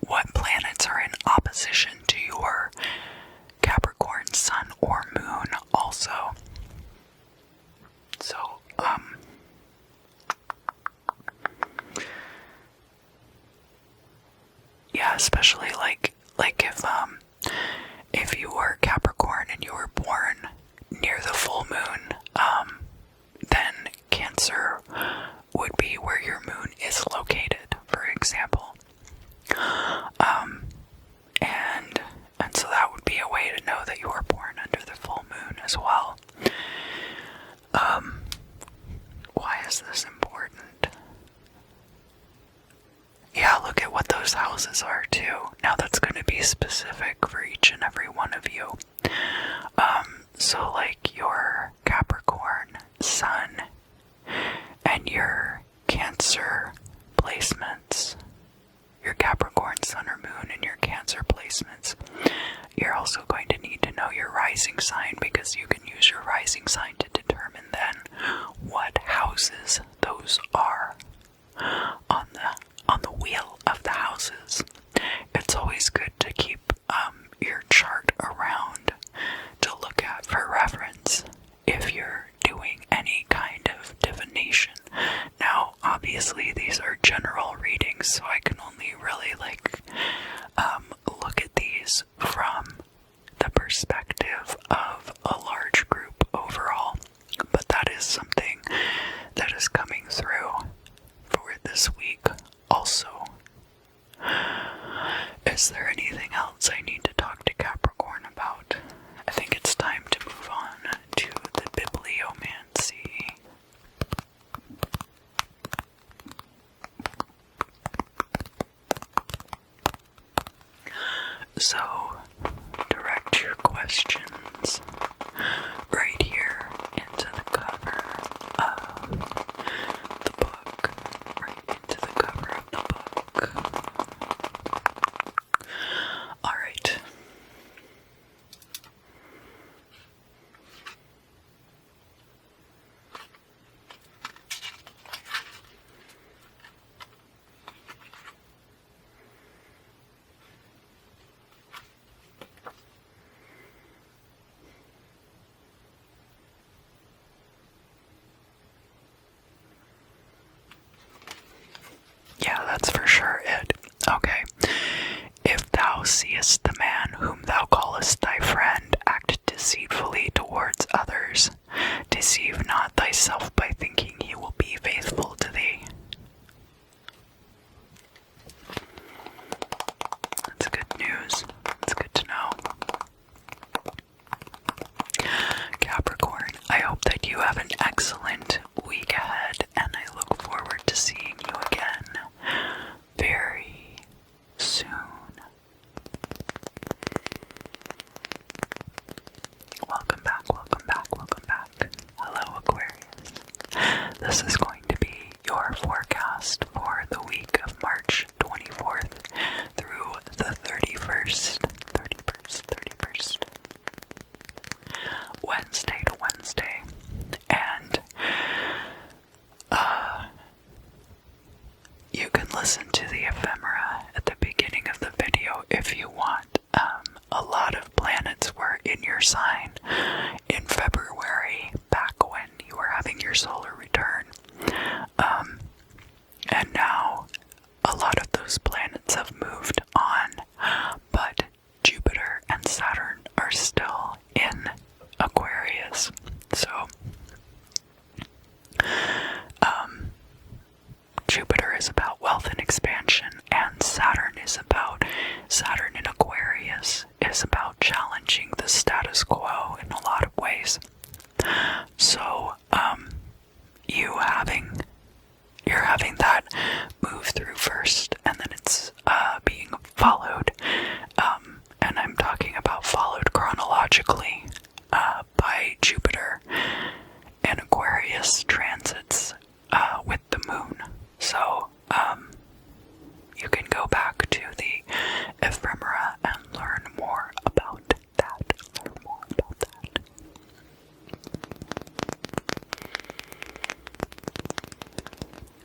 what planets are in opposition to your Capricorn sun or moon also. So, yeah, especially like if you were Capricorn and you were born near the full moon, then Cancer would be where your moon is located, for example. And so that would be a way to know that you were born under the full moon as well. Why is this important? Yeah, look at what those houses are too. Now that's going to be specific for each and every one of you. So like your Capricorn sun and your Cancer placements, your Capricorn sun or moon and your Cancer placements, you're also going to need to know your rising sign, because you can use your rising sign to determine then what houses those are on the wheel of the houses. It's always good to keep your chart around to look at for reference if you're doing any kind of divination. Now, obviously, these are general readings, so I can only really look at these from the perspective of a large group overall. But that is something that is coming through for this week also. Is there anything else I need to talk to Capricorn about? I think it's time to move on to the bibliomancy. So, direct your questions right here into the cover of the book. Right into the cover of the book. Alright. for it. Okay. If thou seest the man whom thou callest thy friend act deceitfully towards others, deceive not thyself by thinking he will be faithful to thee. That's good news. It's good to know. Capricorn, I hope that you have an excellent week ahead, and I look forward to seeing you again very soon. Welcome back, welcome back, welcome back. Hello, Aquarius. This is going to be your forecast for the week of March 24th through the 31st. Wednesday to Wednesday. And you can listen to the ephemera at the beginning of the video if you want. A lot of planets were in your sign in February, back when you were having your solar return. And now a lot of those planets have moved on, but Jupiter and Saturn are still in Aquarius. So, Jupiter is about wealth and expansion, and Saturn in Aquarius is about challenging the status quo in a lot of ways. So, you're having that move through first, and then it's being followed, and I'm talking about followed chronologically by Jupiter and Aquarius transits with the moon. So you can go back to the ephemera and learn more about that.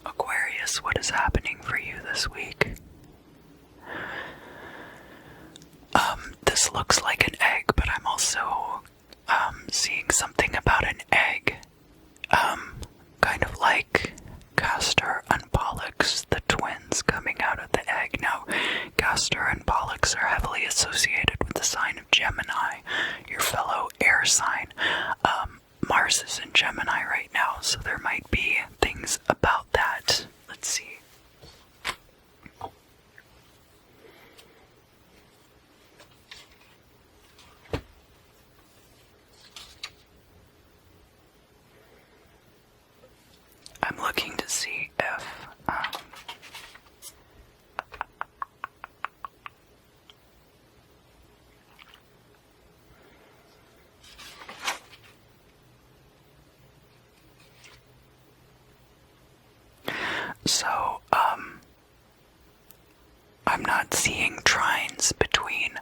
Aquarius, what is happening for you this week? This looks like an egg, but I'm also seeing something about an egg. Kind of like Castor and Pollux, the twins coming out of the egg. Now, Castor and Pollux are heavily associated with the sign of Gemini, your fellow air sign. Mars is in Gemini right now, so there might be things about that. Let's see. I'm looking to see if I'm not seeing trines between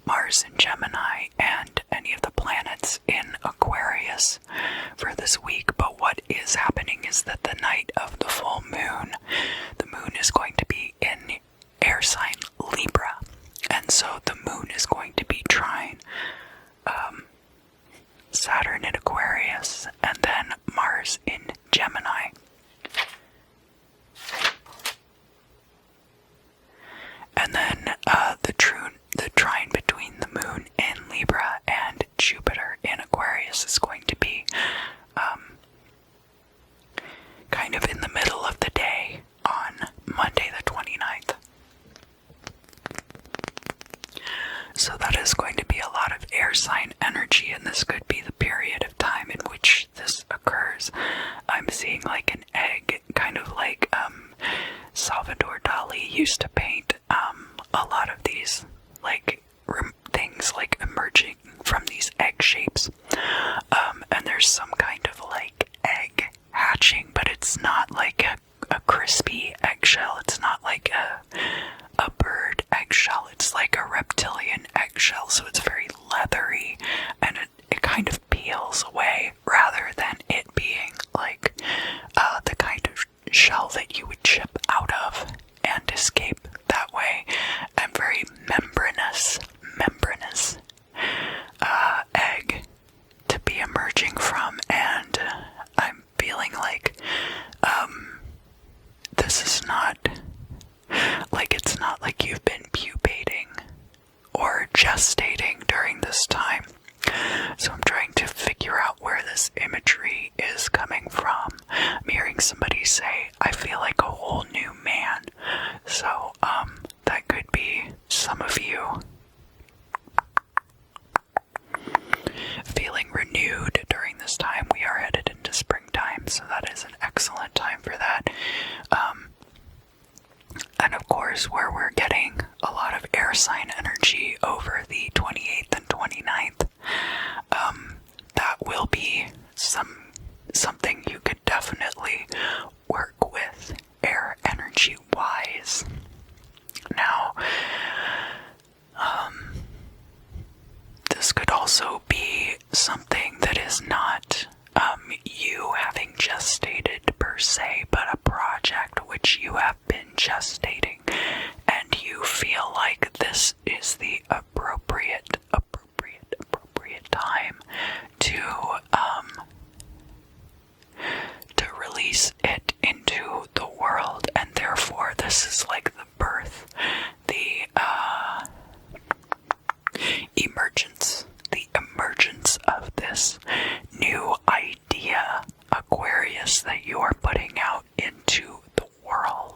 Mars and Gemini and any of the planets in Aquarius for this week, but what is happening is that the night of the full moon, the moon is going to be in air sign Libra, and so the moon is going to be trine Saturn in Aquarius, and then Mars in Gemini. And then the trine between the moon in Libra and Jupiter in Aquarius is going to be kind of in the middle of the day on Monday the 29th. So that is going to be a lot of air sign energy, and this could be the period of time in which this occurs. I'm seeing like an egg, kind of like Salvador Dali used to paint a lot of these like things like emerging from these egg shapes, and there's some kind of like egg hatching, but it's not like a crispy eggshell. It's not like a bird eggshell. It's like a reptilian eggshell, so it's very leathery, and it kind of peels away rather than it being like the kind of shell that you would chip out of and escape that way. And very membranous egg to be emerging from, and I'm feeling like this is not And of course, where we're getting a lot of air sign energy over the 28th and 29th, that will be something you could definitely work with air energy wise. Now, this could also be something that is not you having gestated per se, but a project which you have been gestating, and you feel like this is the appropriate time to release it into the world, and therefore this is like the birth, the emergence of this new idea, Aquarius, that you are putting out into the world.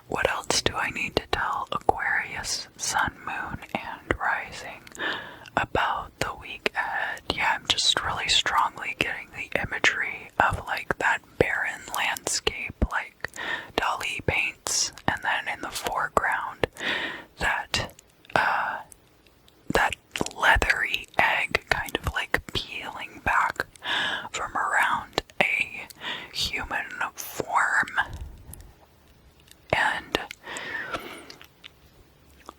What else do I need to tell Aquarius, Sun, Moon, and Rising about the week ahead? Yeah, I'm just really strongly getting the imagery of like that barren landscape like Dali paints, and then in the foreground that leathery egg kind of like peeling back from around a human form. And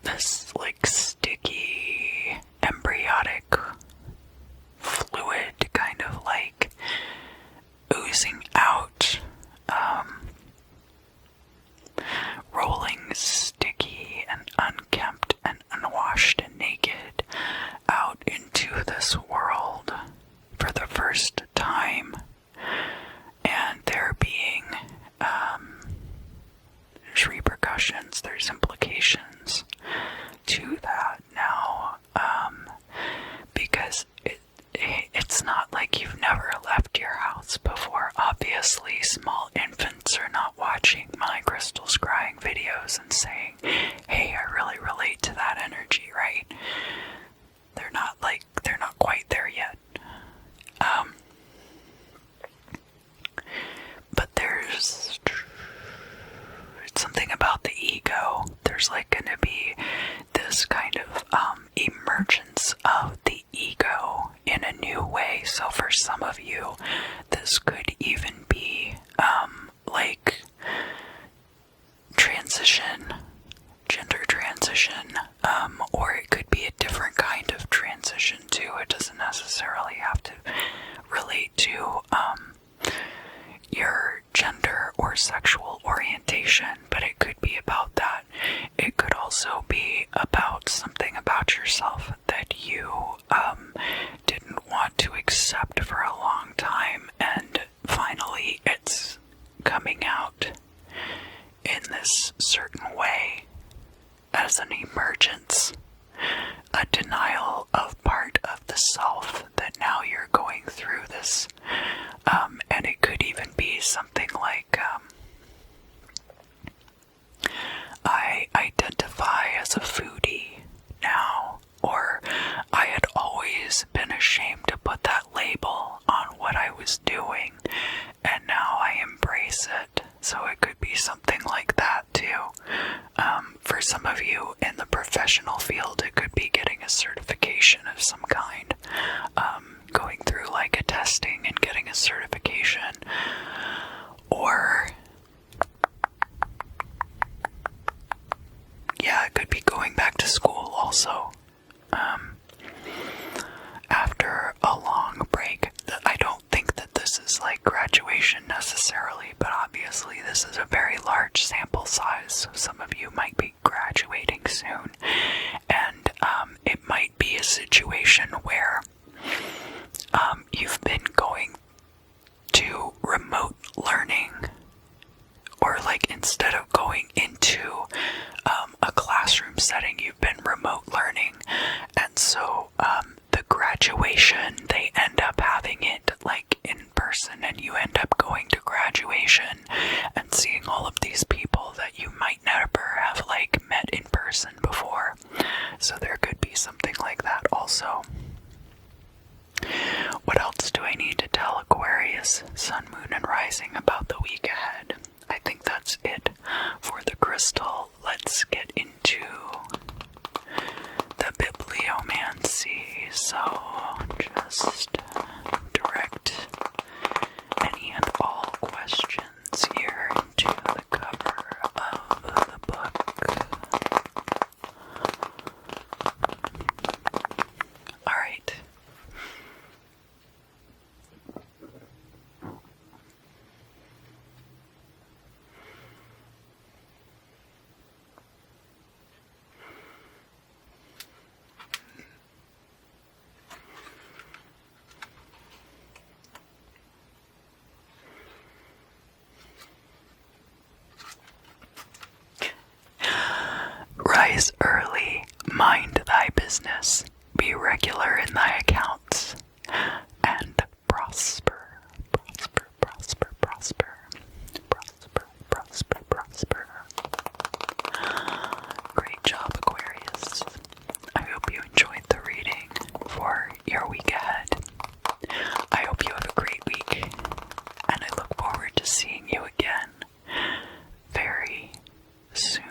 this like sticky embryonic fluid kind of like oozing out, rolling sticky and unkempt and unwashed and naked out into this world for the first time, and there being there's repercussions, there's implications to that now, because it's not like you've never left your house before. Obviously, small infants are not watching my crystal scrying videos and saying, hey, I really relate to that energy, right? They're not quite there yet. But there's something about the ego. There's like gonna be this kind of emergence of the ego in a new way. So for some of you, this could even be like transition, gender transition, or it could be a different kind of transition too. It doesn't necessarily have to relate to your gender or sexual orientation, but it could be about that. It could also be about something about yourself that you didn't want to accept for a long time, and finally it's coming out in this certain way as an emergence, a denial of part of the self that now you're going through this. And it could even be something like, I identify as a foodie now, or I had always been ashamed to put that label on what I was doing, and now I embrace it. So it could be something like that too. For some of you in the professional field, it could be getting a certification of some kind, going through like a testing and getting a certification, or yeah, it could be going back to school also. After a long break, I don't think that this is like graduation necessarily, but obviously this is a very large sample size, so some of you might be graduating soon, and it might be a situation where you've been going to remote learning, or like instead of going into a classroom setting, you've been remote learning, and so the graduation, they end up having it like in person, and you end up going to graduation and seeing all of these people that in thy accounts, and prosper, prosper, prosper, prosper, prosper, prosper, prosper. Great job, Aquarius. I hope you enjoyed the reading for your week ahead. I hope you have a great week, and I look forward to seeing you again very soon.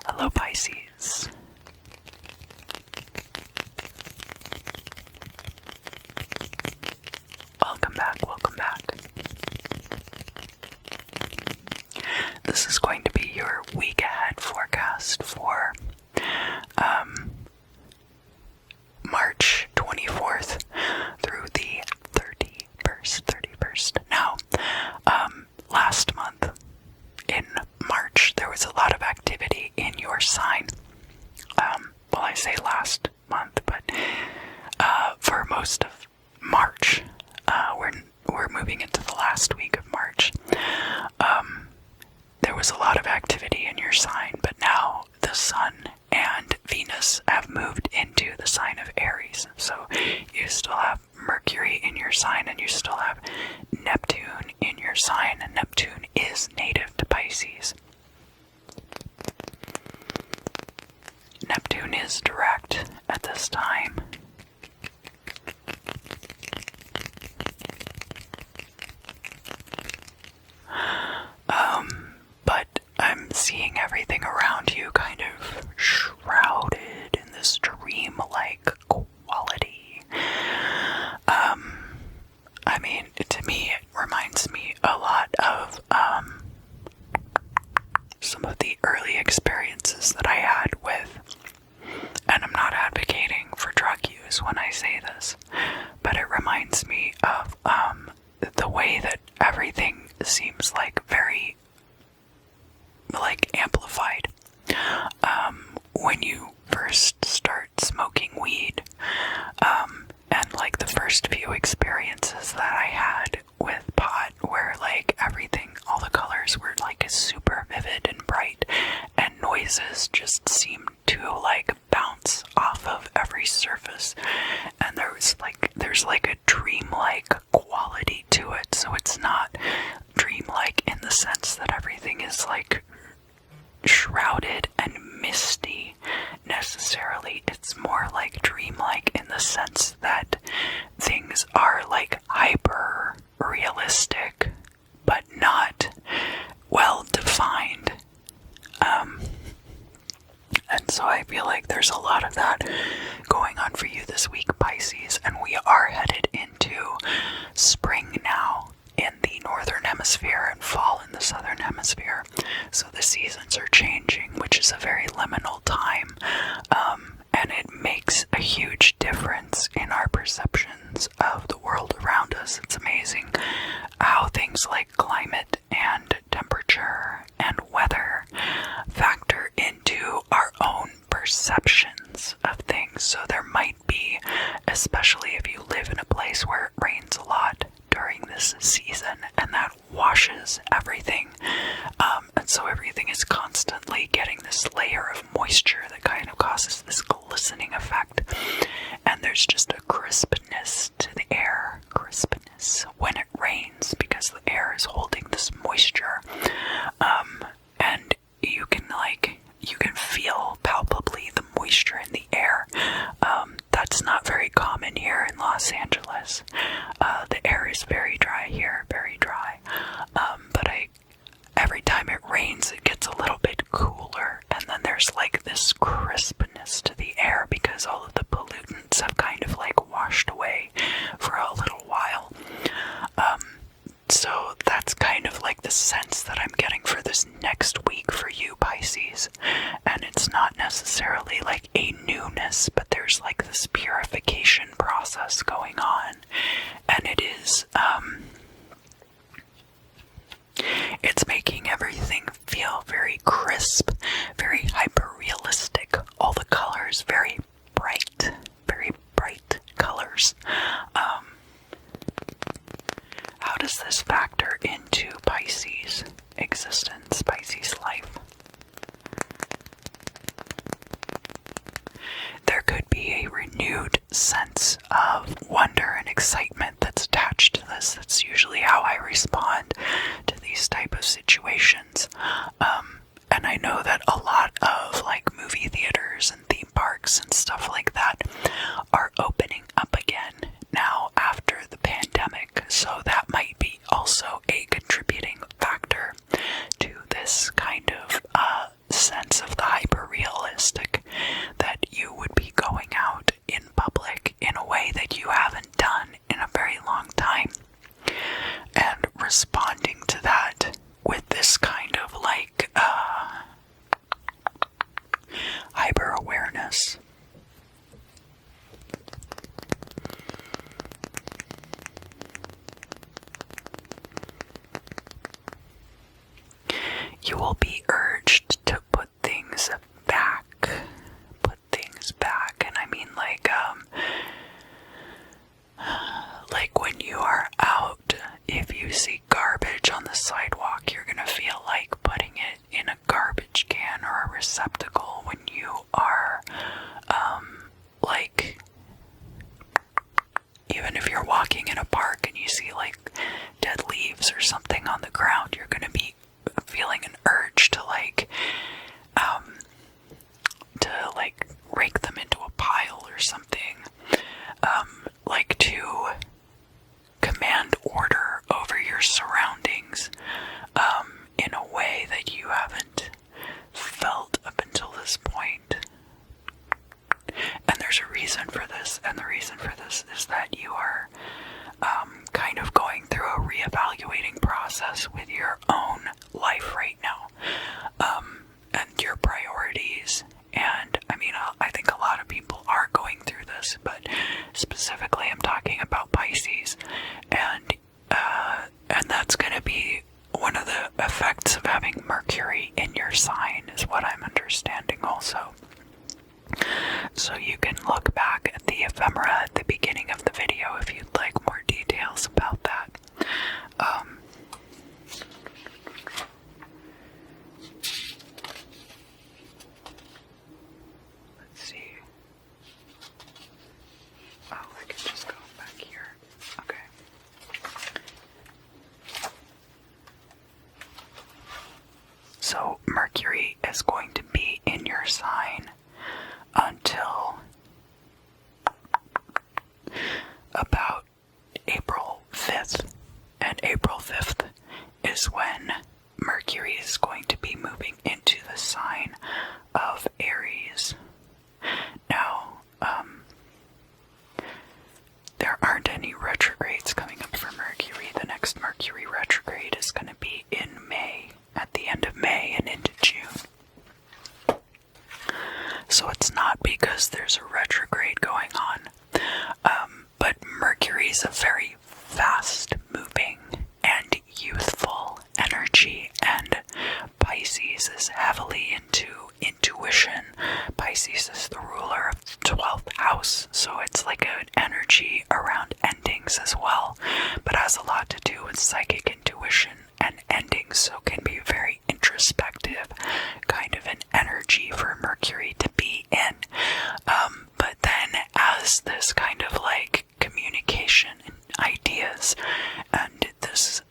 Hello, Pisces. Welcome back, welcome back. This is going to be your week ahead forecast for March 24th through the 31st. Now, last month in March, there was a lot of activity in your sign. Well, I say last month, but for most of March, we're moving into the last week of March. There was a lot of activity in your sign, but now the Sun and Venus have moved into the sign of Aries. So you still have Mercury in your sign, and you still have Neptune in your sign, and Neptune is native to Pisces. Neptune is direct at this time. But I'm seeing everything around you kind of shrouded in this dream-like quality. I mean, to me, it reminds me a lot of some of the early experiences that I had with, and I'm not advocating for drug use when I say this, but it reminds me of the way that everything seems like very amplified when you first start smoking weed, and like the first few experiences that I had with pot, where like everything, all the colors were like super vivid and bright, and noises just seemed to like bounce off of every surface, and there's like a dreamlike quality to it. So it's not dreamlike in the sense that everything is like shrouded and misty necessarily. It's more like dreamlike in the sense that things are like hyper realistic but not well defined. And so I feel like there's a lot of that going on for you this week, Pisces, and we are headed into spring now in the northern hemisphere and fall in the southern hemisphere. So the seasons are changing, which is a very liminal time, and it makes a huge difference in our perceptions of the world around us. It's amazing how things like climate and temperature and weather factor into our own perceptions of things. So there might be, especially if you live in a place where it rains a lot during this season, and that washes everything, and so everything is constantly getting this layer of moisture that kind of causes this glistening effect, and there's just a crispness to the air, crispness when it rains, because the air is holding this moisture, and you can feel palpably the moisture in the air. That's not very common here in Los Angeles. The air is very dry here, very dry. But every time it rains, it gets a little bit cooler, and then there's like this crispness to the air because all of the pollutants have kind of like washed away for a little while. So that's kind of like the sense that I'm getting for this next week for you, Pisces. And it's not necessarily like a newness, but there's like this purification process going on. And it is, it's making everything feel very crisp, very hyper-realistic. All the colors very bright colors. How does this factor into Pisces existence, Pisces life? renewed sense of wonder and excitement that's attached to this. That's usually how I respond to these type of situations. And I know that a lot of like movie theaters and theme parks and stuff like that are opening up again now after the pandemic, so that might be also a contributing factor to this kind of sense of the hyper-realistic, that you would be going out in public in a way that you haven't done in a very long time, and responding to that with this kind of like hyper-awareness. You will be urged to put things back. And I mean like when you are out, if you see garbage on the sidewalk, you're gonna feel like putting it in a garbage can or a receptacle. When you are, like, even if you're walking in a park and you see like dead leaves or something on the ground, you're gonna be feeling an urge to rake them into a pile or something, like to command order over your surroundings, in a way that you haven't felt up until this point. And there's a reason for this, and the reason for this is that you are kind of going through a reevaluating process with your own life right now, and your priorities. And I mean, I think a lot of people are going through this, but specifically I'm talking about Pisces, and that's going to be one of the effects of having Mercury in your sign, is what I'm understanding also. So you can look back at the ephemera at the beginning of the video if you'd like more details about that. Let's see. Oh, I can just go back here. Okay. So Mercury is going to be in your sign until about April 5th. And April 5th is when Mercury is going to be moving into the sign of Aries. Now, there aren't any retrogrades coming up for Mercury. The next Mercury retrograde is going to be in May, at the end of May and into June. So it's not because there's a retrograde going on, but Mercury is a very fast-moving and youthful energy, and Pisces is heavily into intuition. Pisces is the ruler of the 12th house, so it's like an energy around endings as well, but has a lot to do with psychic intuition and endings, so can be very introspective, kind of an energy for Mercury to be in. But then as this kind of like communication and ideas and this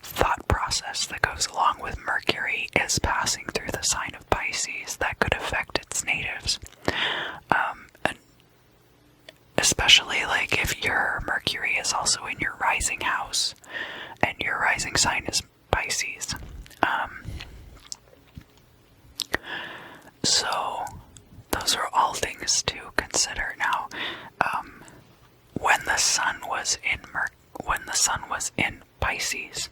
thought process that goes along with Mercury is passing through the sign of Pisces, that could affect its natives. And especially like if your Mercury is also in your rising house and your rising sign is Pisces. So those are all things to consider. Now, when the sun was in Pisces,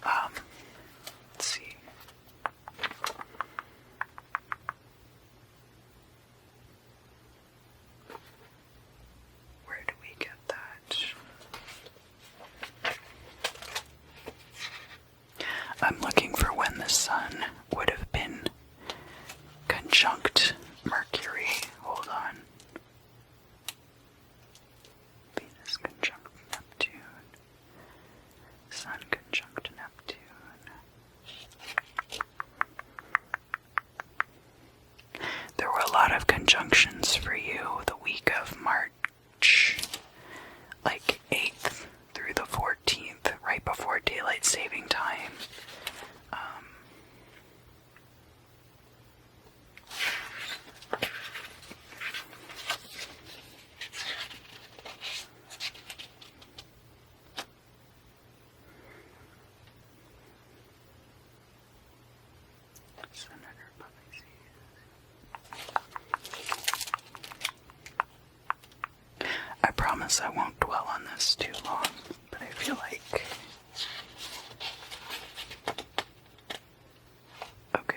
let's see. Where do we get that? I'm looking for when the sun would have been conjunct Mercury. Hold on. Venus conjunct Neptune. Sun conjunct Neptune. There were a lot of conjunctions for you the week of March daylight saving time. I promise I won't dwell on this too long, but I feel like... Okay.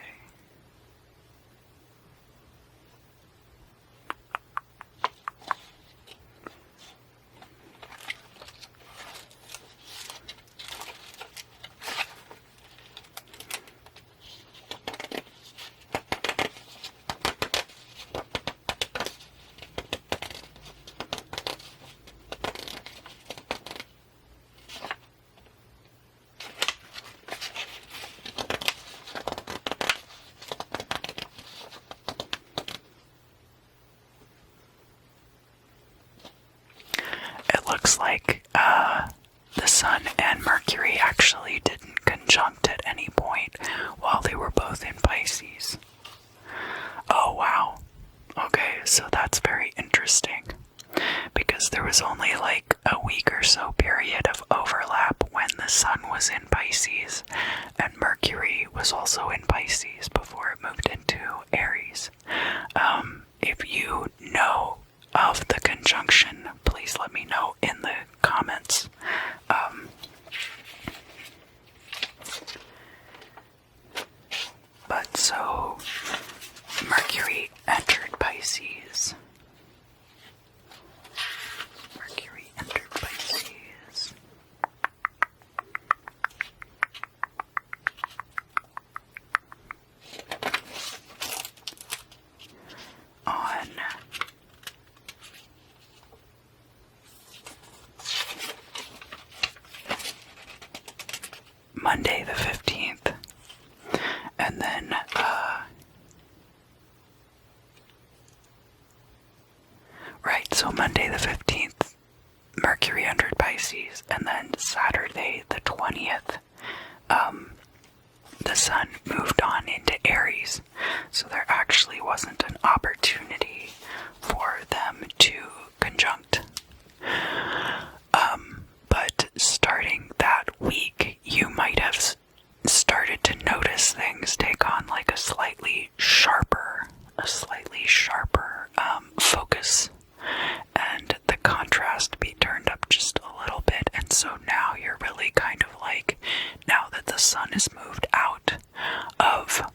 Looks like the Sun and Mercury actually didn't conjunct at any point while they were both in Pisces. Oh wow. Okay, so that's very interesting, because there was only like a week or so period of overlap when the Sun was in Pisces and Mercury was also in Pisces before it moved into Aries. If you know of the conjunction, please let me know in the comments. But so, Mercury entered Pisces. Mercury entered Pisces. On Monday the 15th, and then right, so Monday the 15th Mercury entered Pisces, and then Saturday the 20th the Sun moved on into Aries, so there actually wasn't an opportunity for them to conjunct. But starting that week, you might have started to notice things take on like a slightly sharper focus, and the contrast be turned up just a little bit. And so now you're really kind of like, now that the Sun has moved out of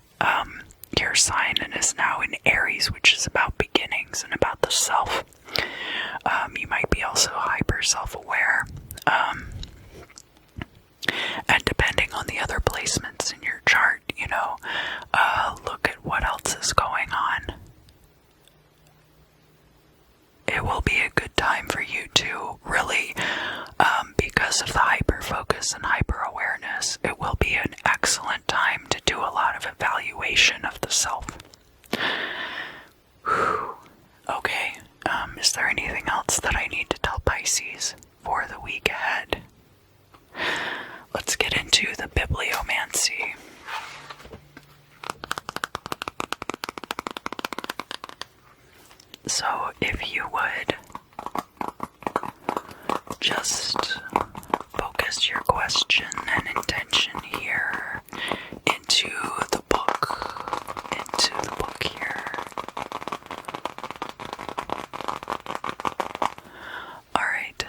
your sign and is now in Aries, which is about beginnings and about the self, you might be also hyper self-aware. And depending on the other placements in your chart, look at what else is going on. It will be a good time for you to really, because of the hyper focus and hyper awareness, it will be an excellent time to do a lot of evaluation of the self. Whew. Okay, is there anything else that I need to tell Pisces for the week ahead? Let's get into the bibliomancy. So if you would just focus your question and intention here into the book here. Alright.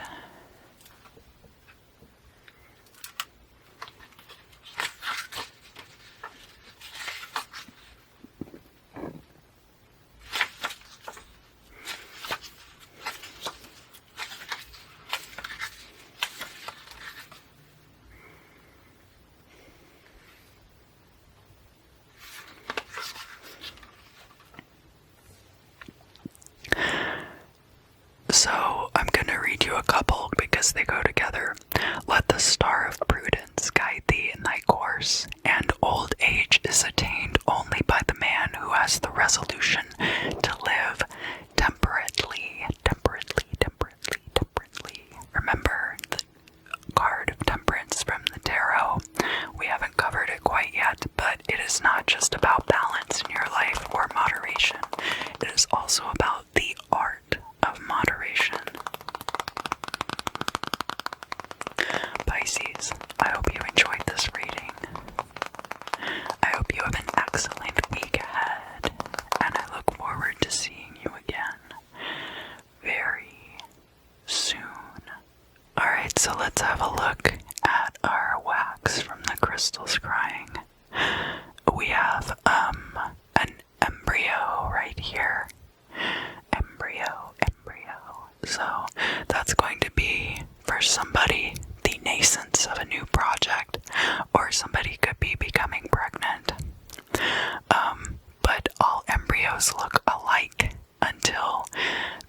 let's have a look at our wax from the crystal scrying. We have an embryo right here. Embryo. So that's going to be, for somebody, the nascence of a new project, or somebody could be becoming pregnant. But all embryos look alike until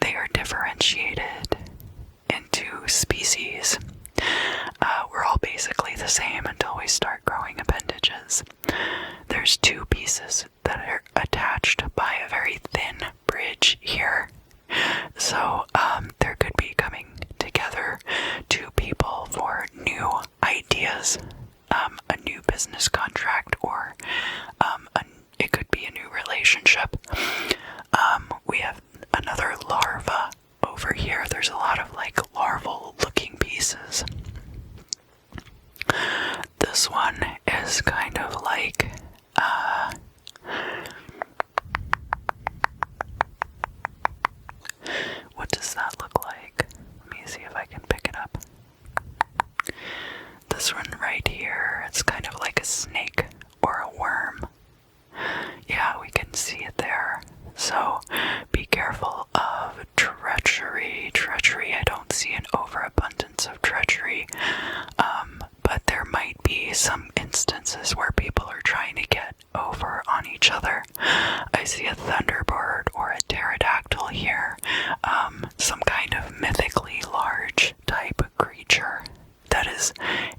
they are differentiated into species. We're all basically the same until we start growing appendages. There's two pieces that are attached by a very thin bridge here. So there could be coming together two people for new ideas, a new business contract, or it could be a new relationship. We have another larva over here. There's a lot of like larval looking pieces. This one is kind of like what does that look like? Let me see if I can pick it up. This one right here, it's kind of like a snake or a worm. Yeah, we can see it there. So be careful of treachery. I don't see an overabundance of treachery, but there might be some instances where people are trying to get over on each other. I see a thunderbird or a pterodactyl here, some kind of mythically large type of creature that is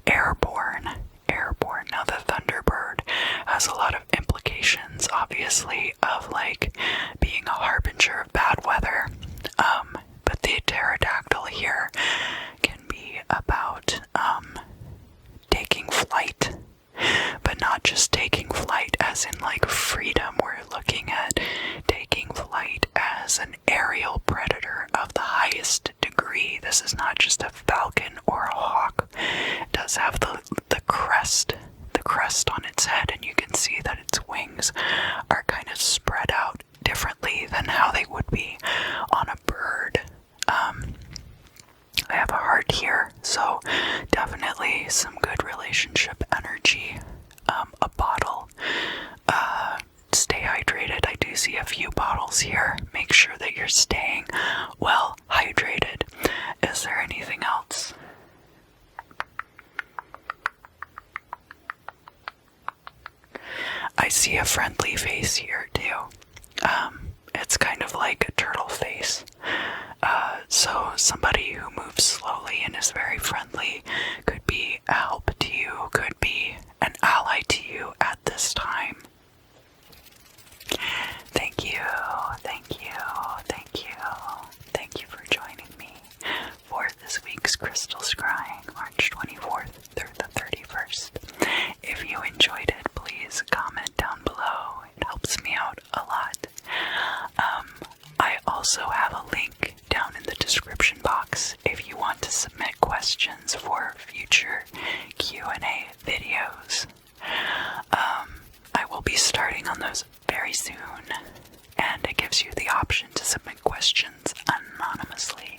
airborne. Now the thunderbird has a lot of implications, obviously, of like being a harbinger of bad weather. But the pterodactyl here can be about taking flight, but not just taking flight as in like freedom. We're looking at taking flight as an aerial predator of the highest degree. This is not just a falcon or a hawk. It does have the crest on its head, and you can see that its wings are kind of spread out differently than how they would be on a bird. I have a heart here, so definitely some good relationship energy. A bottle. Stay hydrated. I do see a few bottles here. Make sure that you're staying well hydrated. Is there anything else? I see a friendly face here too. It's kind of like a turtle face. So somebody who moves slowly and is very friendly could be a help to you, could be an ally to you at this time. Thank you for joining me for this week's Crystal Scrying, March 24th through the 31st. If you enjoyed it, please comment down below. It helps me out a lot. I also have a link down in the description box if you want to submit questions for future Q&A videos. I will be starting on those very soon, and it gives you the option to submit questions anonymously.